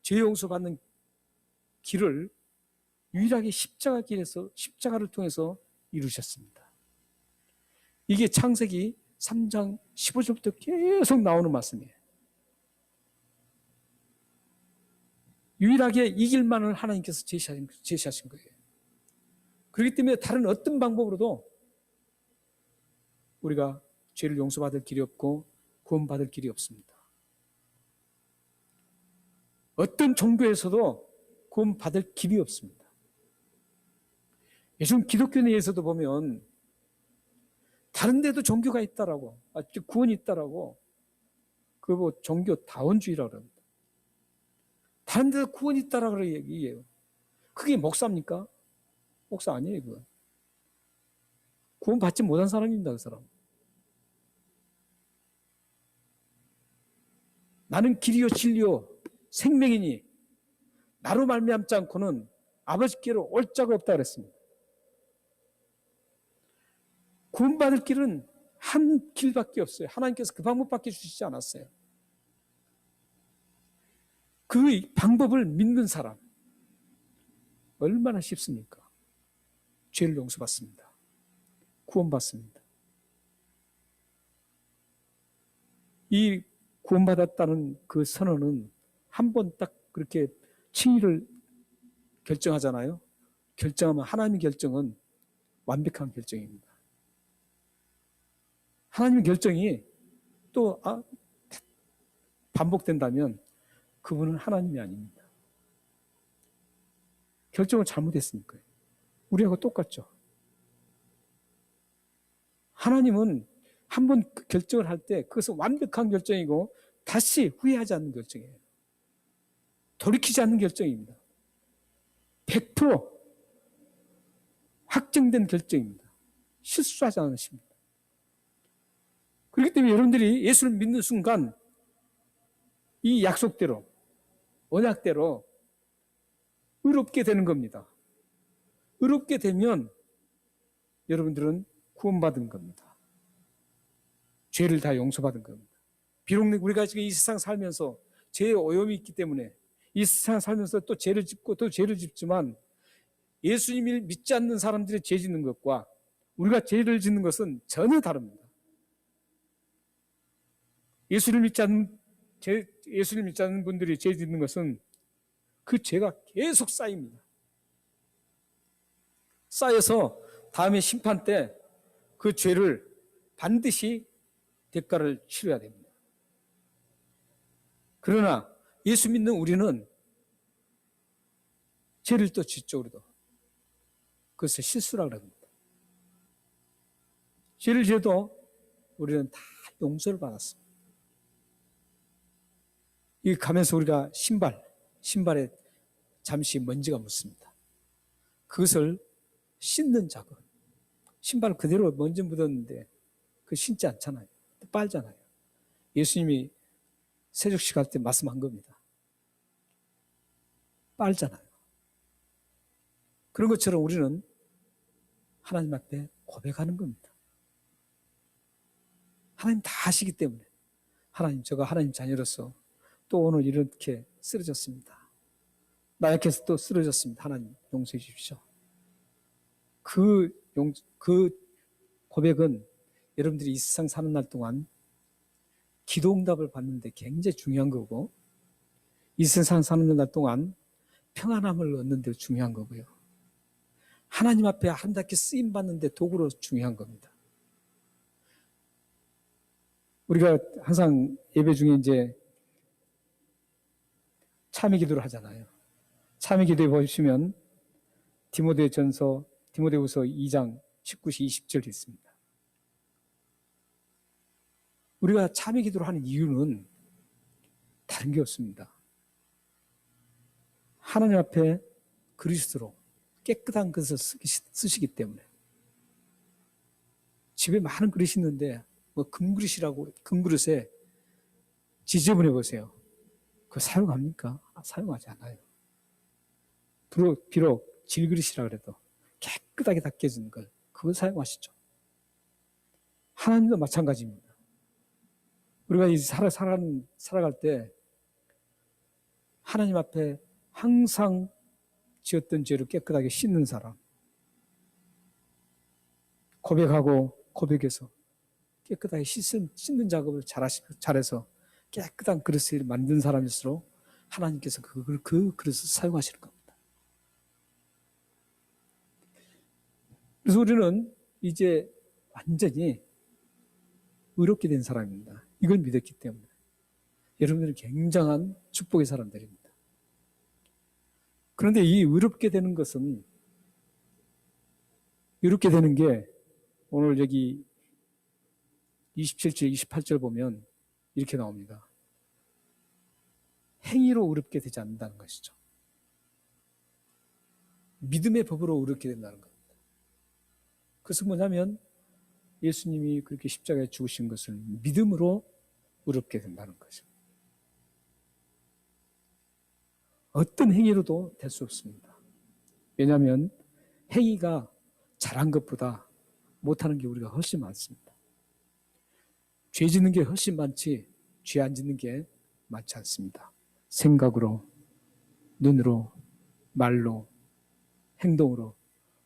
죄 용서받는 길을 유일하게 십자가를 통해서 이루셨습니다. 이게 창세기 3장 15절부터 계속 나오는 말씀이에요. 유일하게 이 길만을 하나님께서 제시하신 거예요. 그렇기 때문에 다른 어떤 방법으로도 우리가 죄를 용서받을 길이 없고 구원받을 길이 없습니다. 어떤 종교에서도 구원받을 길이 없습니다. 요즘 기독교 내에서도 보면 다른 데도 종교가 있다라고, 구원이 있다라고, 그 뭐 종교 다원주의라고 그럽니다. 다른 데도 구원이 있다라고 얘기해요. 그게 목사입니까? 목사 아니에요, 그건. 구원받지 못한 사람입니다, 그 사람. 나는 길이요 진리요 생명이니 나로 말미암지 않고는 아버지께로 올 자가 없다 그랬습니다. 구원받을 길은 한 길밖에 없어요. 하나님께서 그 방법밖에 주시지 않았어요. 그 방법을 믿는 사람 얼마나 쉽습니까? 죄를 용서받습니다. 구원받습니다. 이 구원받았다는 그 선언은 한 번 딱 그렇게 칭의를 결정하잖아요. 결정하면 하나님의 결정은 완벽한 결정입니다. 하나님의 결정이 또 반복된다면 그분은 하나님이 아닙니다. 결정을 잘못했으니까요. 우리하고 똑같죠. 하나님은 한 번 결정을 할 때 그것은 완벽한 결정이고 다시 후회하지 않는 결정이에요. 돌이키지 않는 결정입니다. 100% 확정된 결정입니다. 실수하지 않으십니다. 그렇기 때문에 여러분들이 예수를 믿는 순간 이 약속대로, 언약대로 의롭게 되는 겁니다. 의롭게 되면 여러분들은 구원받은 겁니다. 죄를 다 용서받은 겁니다. 비록 우리가 지금 이 세상 살면서 죄의 오염이 있기 때문에 이 세상 살면서 또 죄를 짓고 또 죄를 짓지만 예수님을 믿지 않는 사람들이 죄 짓는 것과 우리가 죄를 짓는 것은 전혀 다릅니다. 예수를 믿지 않는 분들이 죄 짓는 것은 그 죄가 계속 쌓입니다. 쌓여서 다음에 심판 때 그 죄를 반드시 대가를 치러야 됩니다. 그러나 예수 믿는 우리는 죄를 또 짓죠, 우리도. 그것을 실수라고 합니다. 죄를 지어도 우리는 다 용서를 받았습니다. 이 가면서 우리가 신발에 잠시 먼지가 묻습니다. 그것을 씻는 작업. 신발 그대로 먼지 묻었는데 그 신지 않잖아요. 빨잖아요. 예수님이 세족식 할 때 말씀한 겁니다. 빨잖아요. 그런 것처럼 우리는 하나님 앞에 고백하는 겁니다. 하나님 다 아시기 때문에 하나님, 제가 하나님 자녀로서 또 오늘 이렇게 쓰러졌습니다. 나약해서 또 쓰러졌습니다. 하나님 용서해 주십시오. 그 고백은 여러분들이 이 세상 사는 날 동안 기도 응답을 받는데 굉장히 중요한 거고 이 세상 사는 날 동안 평안함을 얻는 데 중요한 거고요. 하나님 앞에 아름답게 쓰임 받는 데 도구로 중요한 겁니다. 우리가 항상 예배 중에 이제 참회 기도를 하잖아요. 참회 기도에 보시면 디모데후서 2장 19시 20절 있습니다. 우리가 참회 기도를 하는 이유는 다른 게 없습니다. 하나님 앞에 그리스도로 깨끗한 것을 쓰시기 때문에 집에 많은 그릇이 있는데 뭐 금그릇이라고 금그릇에 지저분해 보세요. 그거 사용합니까? 사용하지 않아요. 비록 질그릇이라 그래도 깨끗하게 닦여진 걸 그걸 사용하시죠. 하나님도 마찬가지입니다. 우리가 이 살아갈 때 하나님 앞에 항상 지었던 죄를 깨끗하게 씻는 사람, 고백하고 고백해서 깨끗하게 씻는 작업을 잘해서 깨끗한 그릇을 만든 사람일수록 하나님께서 그 그릇을 사용하시는 겁니다. 그래서 우리는 이제 완전히 의롭게 된 사람입니다. 이걸 믿었기 때문에 여러분들은 굉장한 축복의 사람들입니다. 그런데 이 의롭게 되는 것은, 의롭게 되는 게 오늘 여기 27절, 28절 보면 이렇게 나옵니다. 행위로 의롭게 되지 않는다는 것이죠. 믿음의 법으로 의롭게 된다는 겁니다. 그것은 뭐냐면 예수님이 그렇게 십자가에 죽으신 것을 믿음으로 의롭게 된다는 거죠. 어떤 행위로도 될 수 없습니다. 왜냐하면 행위가 잘한 것보다 못하는 게 우리가 훨씬 많습니다. 죄 짓는 게 훨씬 많지 죄 안 짓는 게 많지 않습니다. 생각으로, 눈으로, 말로, 행동으로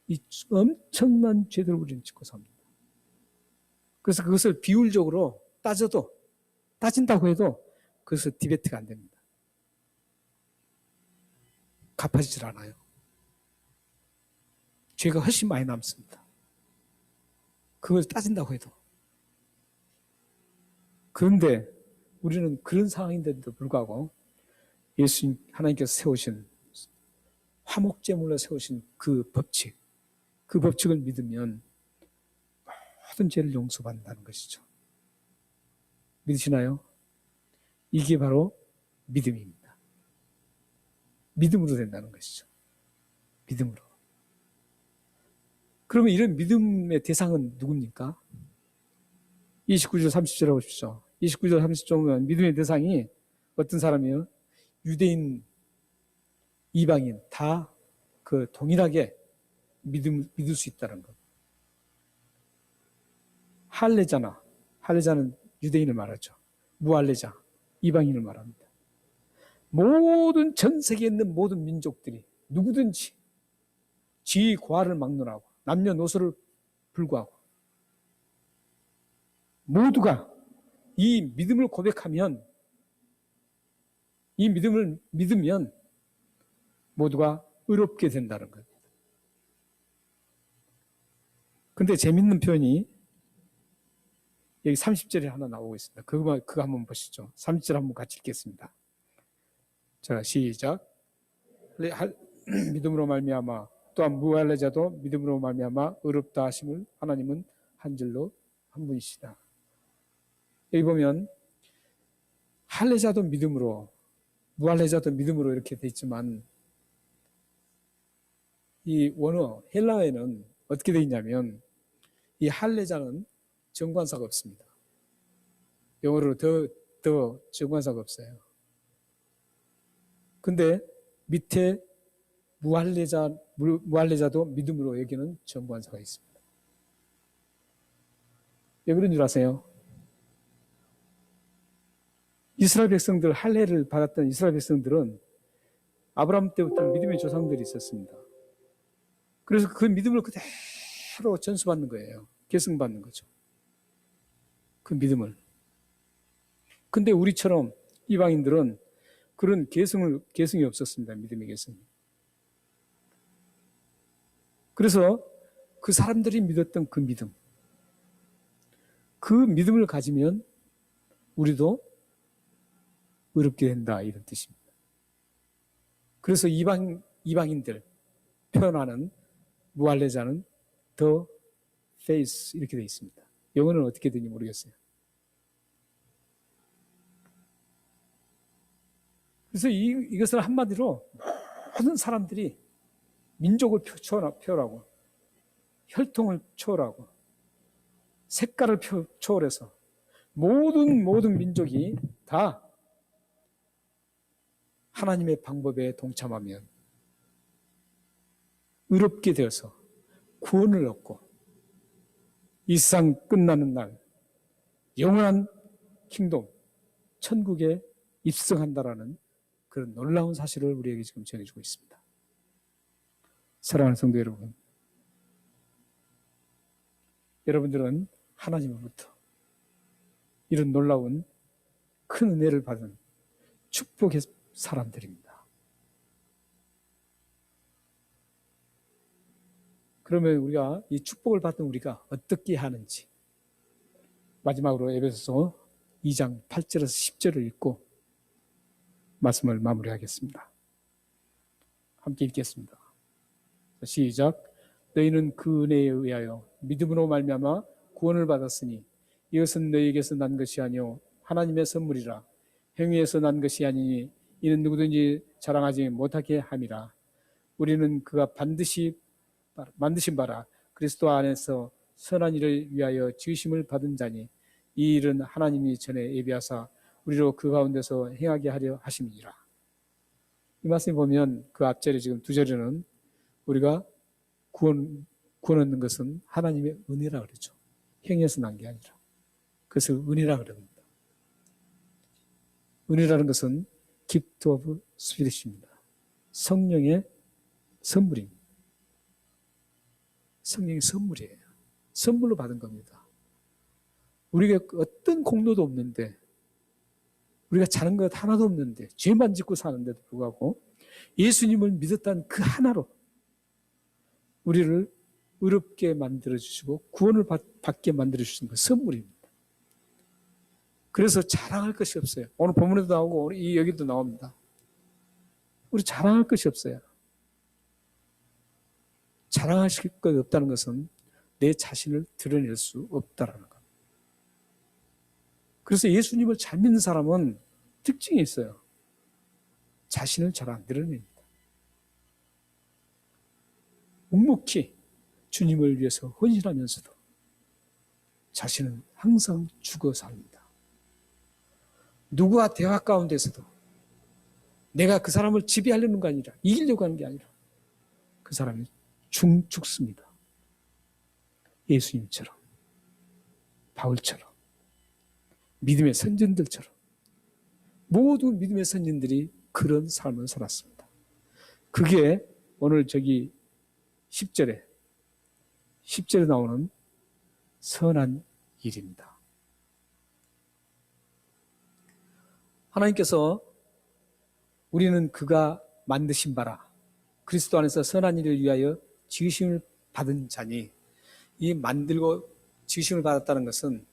이 엄청난 죄들을 우리는 짓고 삽니다. 그래서 그것을 비율적으로 따진다고 해도 그것은 디베트가 안 됩니다. 갚아지질 않아요. 죄가 훨씬 많이 남습니다. 그걸 따진다고 해도. 그런데 우리는 그런 상황인데도 불구하고 예수님 하나님께서 세우신 화목제물로 세우신 그 법칙을 믿으면 모든 죄를 용서받는다는 것이죠. 믿으시나요? 이게 바로 믿음입니다. 믿음으로 된다는 것이죠. 믿음으로. 그러면 이런 믿음의 대상은 누굽니까? 29절 30절에 보십시오. 29절 30절 보면 믿음의 대상이 어떤 사람이요? 유대인, 이방인 다 그 동일하게 믿을 수 있다는 것. 할례자는 유대인을 말하죠. 무할례자, 이방인을 말합니다. 모든 전 세계에 있는 모든 민족들이 누구든지 지 과를 막론하고 남녀노소를 불구하고 모두가 이 믿음을 고백하면, 이 믿음을 믿으면 모두가 의롭게 된다는 겁니다. 근데 재밌는 표현이 여기 30절에 하나 나오고 있습니다. 그거 한번 보시죠. 30절 한번 같이 읽겠습니다. 자, 시작. 믿음으로 말미암아 또한 무할례자도 믿음으로 말미암아 의롭다 하심을 하나님은 한 줄로 한 분이시다. 여기 보면 할례자도 믿음으로, 무할례자도 믿음으로 이렇게 돼 있지만 이 원어 헬라어에는 어떻게 돼 있냐면 이 할례자는 정관사가 없습니다. 영어로 더 정관사가 없어요. 근데 밑에 무할례자도 믿음으로 여기는 정관사가 있습니다. 왜 그런 줄 아세요? 이스라엘 백성들, 할례를 받았던 이스라엘 백성들은 아브라함 때부터 믿음의 조상들이 있었습니다. 그래서 그 믿음을 그대로 전수받는 거예요. 계승받는 거죠. 그 믿음을. 근데 우리처럼 이방인들은 그런 계승이 없었습니다. 믿음의 계승이. 그래서 그 사람들이 믿었던 그 믿음을 가지면 우리도 의롭게 된다, 이런 뜻입니다. 그래서 이방인들 표현하는 무할례자는 the faith 이렇게 되어 있습니다. 영어는 어떻게 되는지 모르겠어요. 그래서 이것을 한마디로 모든 사람들이 민족을 초월하고 혈통을 초월하고 색깔을 초월해서 모든 민족이 다 하나님의 방법에 동참하면 의롭게 되어서 구원을 얻고 이 세상 끝나는 날 영원한 킹덤, 천국에 입성한다라는 그런 놀라운 사실을 우리에게 지금 전해주고 있습니다. 사랑하는 성도 여러분, 여러분들은 하나님으로부터 이런 놀라운 큰 은혜를 받은 축복의 사람들입니다. 그러면 우리가 이 축복을 받은 우리가 어떻게 하는지 마지막으로 에베소서 2장 8절에서 10절을 읽고 말씀을 마무리하겠습니다. 함께 읽겠습니다. 시작. 너희는 그 은혜에 의하여 믿음으로 말미암아 구원을 받았으니 이것은 너희에게서 난 것이 아니요 하나님의 선물이라. 행위에서 난 것이 아니니 이는 누구든지 자랑하지 못하게 함이라. 우리는 그가 반드시 만드신 바라 그리스도 안에서 선한 일을 위하여 지으심을 받은 자니 이 일은 하나님이 전에 예비하사 우리로 그 가운데서 행하게 하려 하심이니라. 이 말씀을 보면 그 앞절에 지금 두 절에는 우리가 구원 얻는 것은 하나님의 은혜라 그러죠. 행위에서 난 게 아니라. 그래서 은혜라 그럽니다. 은혜라는 것은 gift of spirit입니다. 성령의 선물입니다. 성령의 선물이에요. 선물로 받은 겁니다. 우리가 어떤 공로도 없는데, 우리가 잘한 것 하나도 없는데, 죄만 짓고 사는데도 불구하고 예수님을 믿었다는 그 하나로 우리를 의롭게 만들어주시고 구원을 받게 만들어주신 그 선물입니다. 그래서 자랑할 것이 없어요. 오늘 본문에도 나오고 여기도 나옵니다. 우리 자랑할 것이 없어요. 자랑하실 것 없다는 것은 내 자신을 드러낼 수 없다라는 겁니다. 그래서 예수님을 잘 믿는 사람은 특징이 있어요. 자신을 잘 안 드러냅니다. 묵묵히 주님을 위해서 헌신하면서도 자신은 항상 죽어 삽니다. 누구와 대화 가운데서도 내가 그 사람을 지배하려는 게 아니라 이기려고 하는 게 아니라 그 사람이 죽습니다. 예수님처럼, 바울처럼, 믿음의 선진들처럼 모든 믿음의 선진들이 그런 삶을 살았습니다. 그게 오늘 저기 10절에 나오는 선한 일입니다. 하나님께서 우리는 그가 만드신 바라 그리스도 안에서 선한 일을 위하여 지으심을 받은 자니, 이 만들고 지으심을 받았다는 것은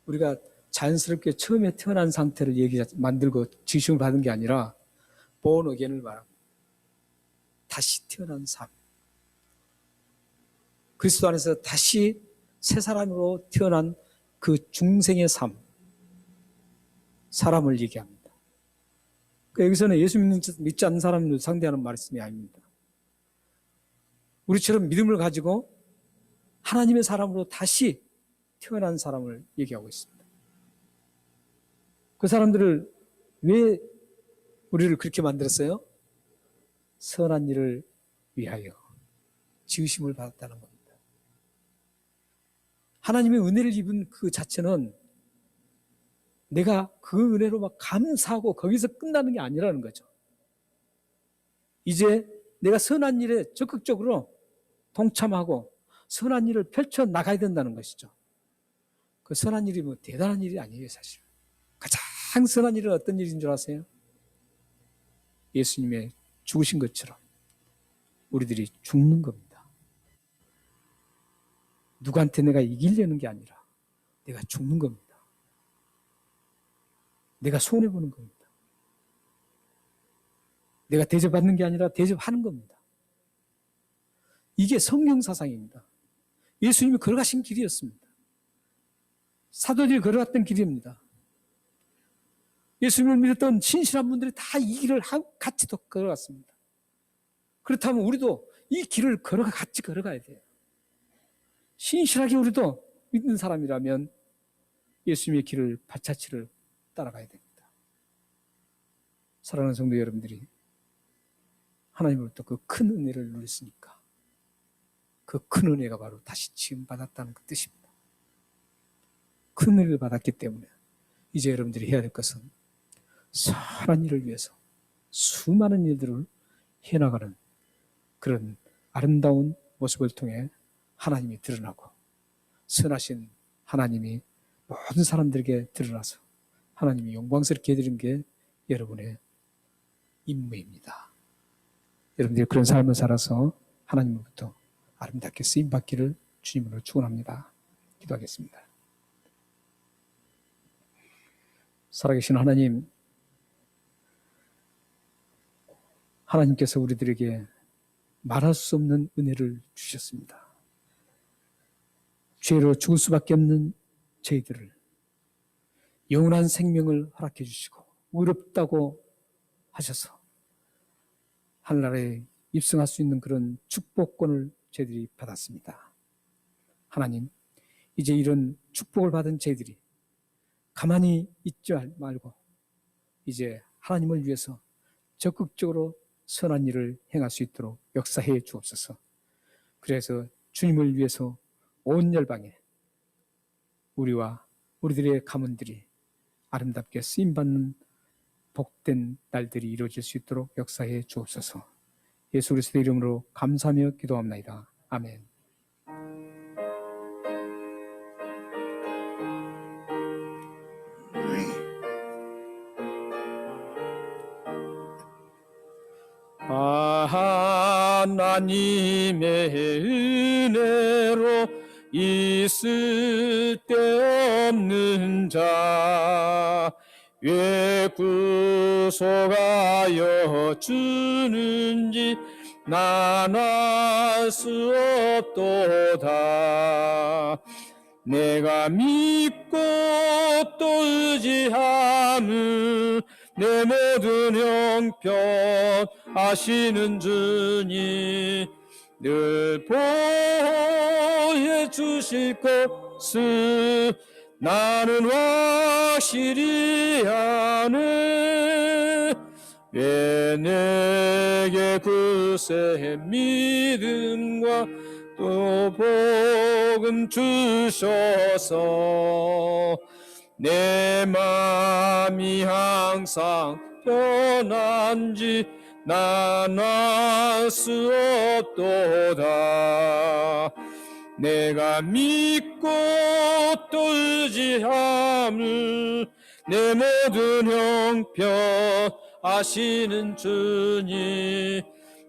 우리가 자연스럽게 처음에 태어난 상태를 만들고 지으심을 받은 게 아니라 born again을 말합니다. 다시 태어난 삶. 그리스도 안에서 다시 새 사람으로 태어난 그 중생의 삶. 사람을 얘기합니다. 여기서는 예수 믿지 않는 사람을 상대하는 말씀이 아닙니다. 우리처럼 믿음을 가지고 하나님의 사람으로 다시 태어난 사람을 얘기하고 있습니다. 그 사람들을 왜 우리를 그렇게 만들었어요? 선한 일을 위하여 지으심을 받았다는 겁니다. 하나님의 은혜를 입은 그 자체는 내가 그 은혜로 막 감사하고 거기서 끝나는 게 아니라는 거죠. 이제 내가 선한 일에 적극적으로 동참하고 선한 일을 펼쳐나가야 된다는 것이죠. 그 선한 일이 뭐 대단한 일이 아니에요, 사실. 가장 선한 일은 어떤 일인 줄 아세요? 예수님의 죽으신 것처럼 우리들이 죽는 겁니다. 누구한테 내가 이기려는 게 아니라 내가 죽는 겁니다. 내가 손해보는 겁니다. 내가 대접받는 게 아니라 대접하는 겁니다. 이게 성경 사상입니다. 예수님이 걸어가신 길이었습니다. 사도들이 걸어갔던 길입니다. 예수님을 믿었던 신실한 분들이 다 이 길을 같이 걸어갔습니다. 그렇다면 우리도 이 길을 같이 걸어가야 돼요. 신실하게 우리도 믿는 사람이라면 예수님의 길을 발자취를 따라가야 됩니다. 사랑하는 성도 여러분들이 하나님으로부터 그 큰 은혜를 누렸으니까 그 큰 은혜가 바로 다시 지음받았다는 그 뜻입니다. 큰 은혜를 받았기 때문에 이제 여러분들이 해야 될 것은 선한 일을 위해서 수많은 일들을 해나가는 그런 아름다운 모습을 통해 하나님이 드러나고 선하신 하나님이 모든 사람들에게 드러나서 하나님이 영광스럽게 해드린 게 여러분의 임무입니다. 여러분들이 그런 삶을 살아서 하나님으로부터 아름답게 쓰임받기를 주님으로 축원합니다. 기도하겠습니다. 살아계신 하나님, 하나님께서 우리들에게 말할 수 없는 은혜를 주셨습니다. 죄로 죽을 수밖에 없는 저희들을 영원한 생명을 허락해 주시고 의롭다고 하셔서 하늘나라에 입성할 수 있는 그런 축복권을 저희들이 받았습니다. 하나님, 이제 이런 축복을 받은 저희들이 가만히 있지 말고 이제 하나님을 위해서 적극적으로 선한 일을 행할 수 있도록 역사해 주옵소서. 그래서 주님을 위해서 온 열방에 우리와 우리들의 가문들이 아름답게 쓰임받는 복된 날들이 이루어질 수 있도록 역사해 주옵소서. 예수 그리스도의 이름으로 감사하며 기도합나이다. 아멘. 하나님의 은혜로 있을 데 없는 자 왜 구속하여 주는지 난 알 수 없도다. 내가 믿고 또 의지함을 내 모든 형편 아시는 주님 늘 보호해 주실 것을 나는 확실히 아네. 왜 내게 그새 믿음과 또 복음 주셔서 내 맘이 항상 편한지 난 알 수 없도다. 내가 믿고 또 의지함을 내 모든 형편 아시는 주님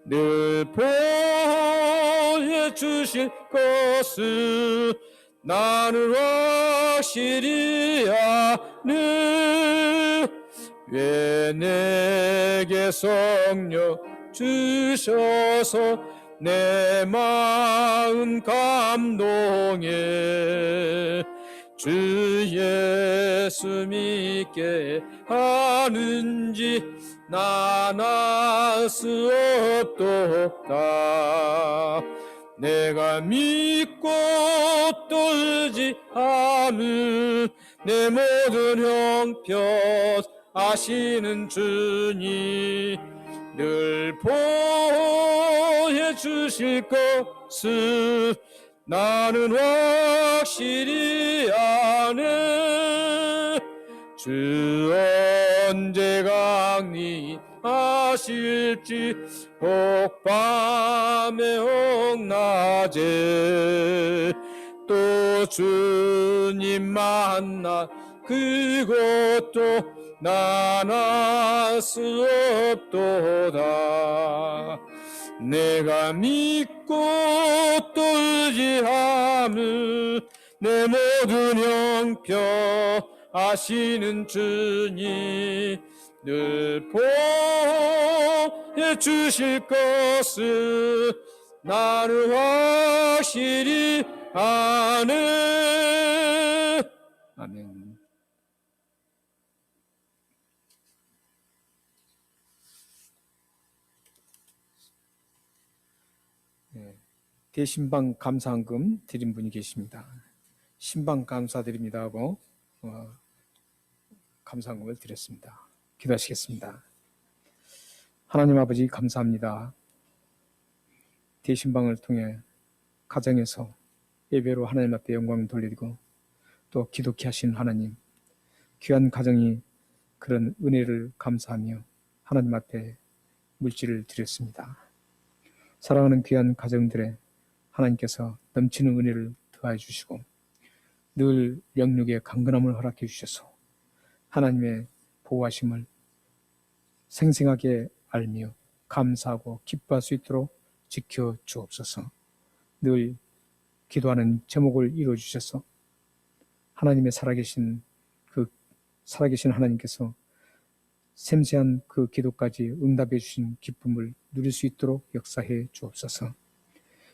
늘 보호해 주실 것을 나는 확실히 아네. 왜 내게 성령 주셔서 내 마음 감동해 주 예수 믿게 하는지 난 알 수 없도다. 내가 믿고 또 의지함을 내 모든 형편 아시는 주님 늘 보호해 주실 것을 나는 확실히 아네. 주 언제 강림하실지 혹 밤에 혹 낮에 또 주님 만나 그것도 난 알 수 없도다. 내가 믿고 또 의지함을 내 모든 형편 아시는 주님 늘 보호해 주실 것을 나는 확실히 아네. 아멘. 대신방 감사헌금 드린 분이 계십니다. 신방 감사드립니다 하고 감사헌금을 드렸습니다. 기도하시겠습니다. 하나님 아버지 감사합니다. 대신방을 통해 가정에서 예배로 하나님 앞에 영광을 돌리고 또 기독케 하신 하나님, 귀한 가정이 그런 은혜를 감사하며 하나님 앞에 물질을 드렸습니다. 사랑하는 귀한 가정들의 하나님께서 넘치는 은혜를 더해 주시고 늘 영육의 강건함을 허락해 주셔서 하나님의 보호하심을 생생하게 알며 감사하고 기뻐할 수 있도록 지켜 주옵소서. 늘 기도하는 제목을 이루어 주셔서 하나님의 살아계신 하나님께서 섬세한 그 기도까지 응답해 주신 기쁨을 누릴 수 있도록 역사해 주옵소서.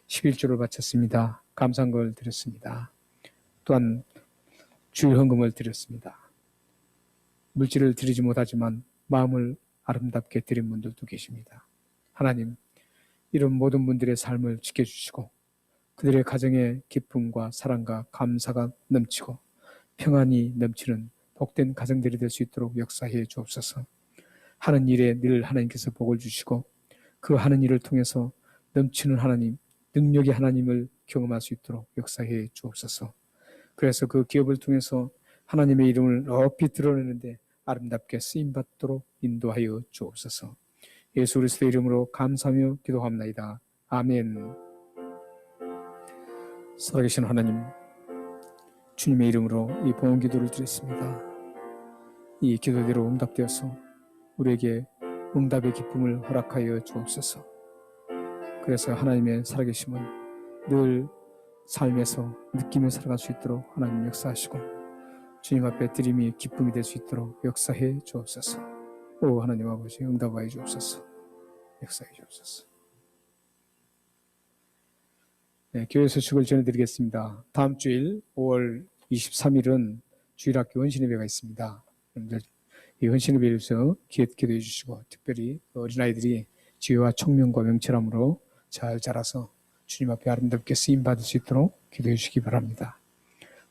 11조를 바쳤습니다. 감사한 드렸습니다. 또한 주일 헌금을 드렸습니다. 물질을 드리지 못하지만 마음을 아름답게 드린 분들도 계십니다. 하나님, 이런 모든 분들의 삶을 지켜주시고 그들의 가정에 기쁨과 사랑과 감사가 넘치고 평안이 넘치는 복된 가정들이 될 수 있도록 역사해 주옵소서. 하는 일에 늘 하나님께서 복을 주시고 그 하는 일을 통해서 넘치는 하나님, 능력의 하나님을 경험할 수 있도록 역사해 주옵소서. 그래서 그 기업을 통해서 하나님의 이름을 높이 드러내는데 아름답게 쓰임받도록 인도하여 주옵소서. 예수 그리스도의 이름으로 감사하며 기도합나이다. 아멘. 살아계신 하나님, 주님의 이름으로 이 봉헌 기도를 드렸습니다. 이 기도대로 응답되어서 우리에게 응답의 기쁨을 허락하여 주옵소서. 그래서 하나님의 살아계심은 늘 삶에서 느끼며 살아갈 수 있도록 하나님 역사하시고 주님 앞에 드림이 기쁨이 될 수 있도록 역사해 주옵소서. 오 하나님 아버지, 응답하여 주옵소서. 역사해 주옵소서. 네, 교회 소식을 전해드리겠습니다. 다음 주일 5월 23일은 주일학교 헌신예배가 있습니다. 여러분들 이 헌신예배에 대해서 기도해 주시고 특별히 어린아이들이 지혜와 청명과 명철함으로 잘 자라서 주님 앞에 아름답게 쓰임받을 수 있도록 기도해 주시기 바랍니다.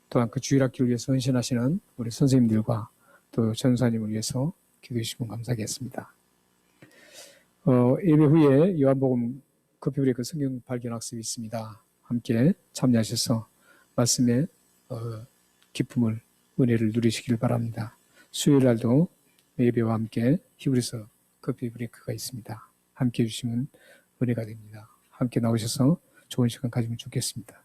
또한 그 주일학교를 위해서 헌신하시는 우리 선생님들과 또 전사님을 위해서 기도해 주시면 감사하겠습니다. 예배 후에 요한복음 커피 브레이크 성경 발견 학습이 있습니다. 함께 참여하셔서 말씀의 기쁨을, 은혜를 누리시길 바랍니다. 수요일 날도 예배와 함께 히브리서 커피 브레이크가 있습니다. 함께 해주시면 은혜가 됩니다. 함께 나오셔서 좋은 시간 가지면 좋겠습니다.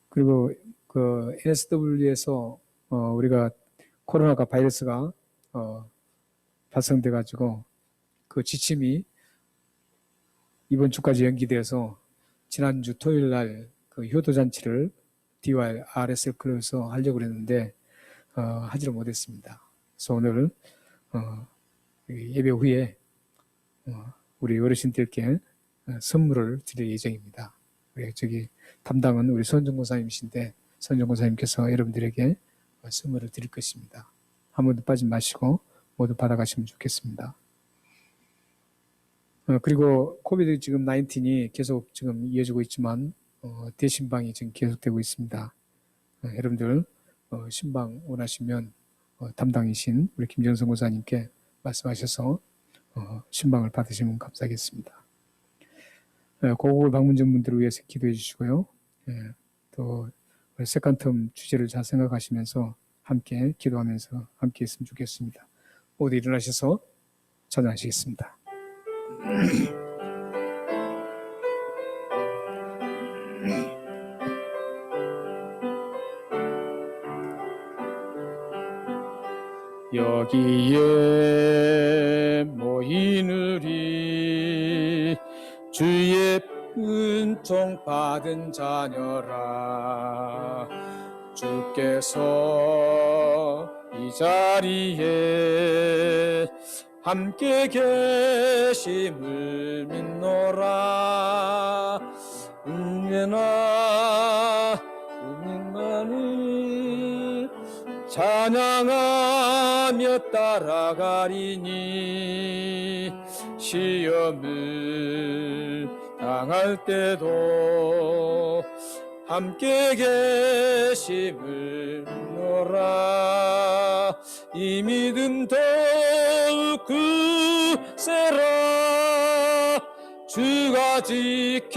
그리고 그 NSW에서 우리가 코로나가 바이러스가 발생돼 가지고 그 지침이 이번 주까지 연기돼서 지난주 토요일 날 그 효도잔치를 DY RSL 클럽에서 하려고 했는데 하지를 못했습니다. 그래서 오늘 예배 후에 우리 어르신들께 선물을 드릴 예정입니다. 우리 저기 담당은 우리 선정고사님이신데 선정고사님께서 여러분들에게 선물을 드릴 것입니다. 한 번도 빠지 마시고 모두 받아가시면 좋겠습니다. 그리고 코비드 지금 19이 계속 지금 이어지고 있지만 대신방이 지금 계속되고 있습니다. 여러분들 신방 원하시면 담당이신 우리 김정선 고사님께 말씀하셔서 신방을 받으시면 감사하겠습니다. 고국을 방문 전 분들을 위해서 기도해 주시고요. 또 세컨텀 주제를 잘 생각하시면서 함께 기도하면서 함께 했으면 좋겠습니다. 모두 일어나셔서 찬양하시겠습니다. 여기에 모인 우리 주의 은총 받은 자녀라. 주께서 이 자리에 함께 계심을 믿노라. 은혜나 은혜만을 찬양하며 따라가리니 시험을 당할 때도 함께 계심을 믿노라. 이 믿음 더욱 굳세라. 주가 지켜주시다.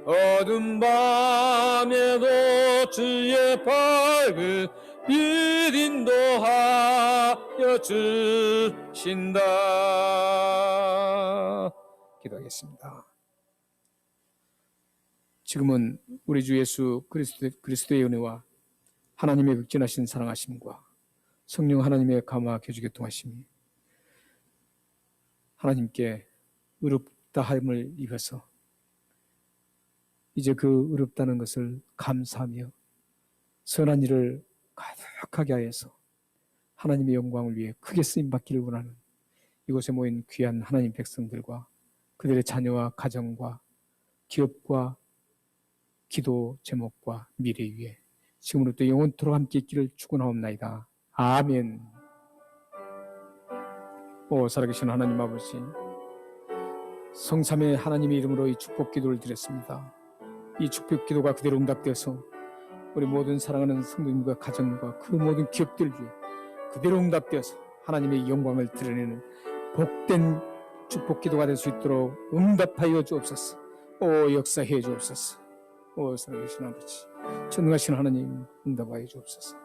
어둠 밤에도 주의 밝은 빛 인도하여 주신다. 기도하겠습니다. 지금은 우리 주 예수 그리스도의 은혜와 하나님의 극진하신 사랑하심과 성령 하나님의 감화 교주 교통하심이 하나님께 의롭다 함을 입어서 이제 그 의롭다는 것을 감사하며 선한 일을 가득하게 하여서 하나님의 영광을 위해 크게 쓰임받기를 원하는 이곳에 모인 귀한 하나님 백성들과 그들의 자녀와 가정과 기업과 기도 제목과 미래 위에 지금부터 영원토록 함께 있기를 축원하옵나이다. 아멘. 오 살아계신 하나님 아버지, 성삼의 하나님의 이름으로 이 축복 기도를 드렸습니다. 이 축복 기도가 그대로 응답되어서 우리 모든 사랑하는 성도님과 가정과 그 모든 기업들 위해 그대로 응답되어서 하나님의 영광을 드러내는 복된 축복 기도가 될 수 있도록 응답하여 주옵소서. 오 역사해 주옵소서. 오 살아계신 아버지, 전능하신 하나님 응답하여 주옵소서.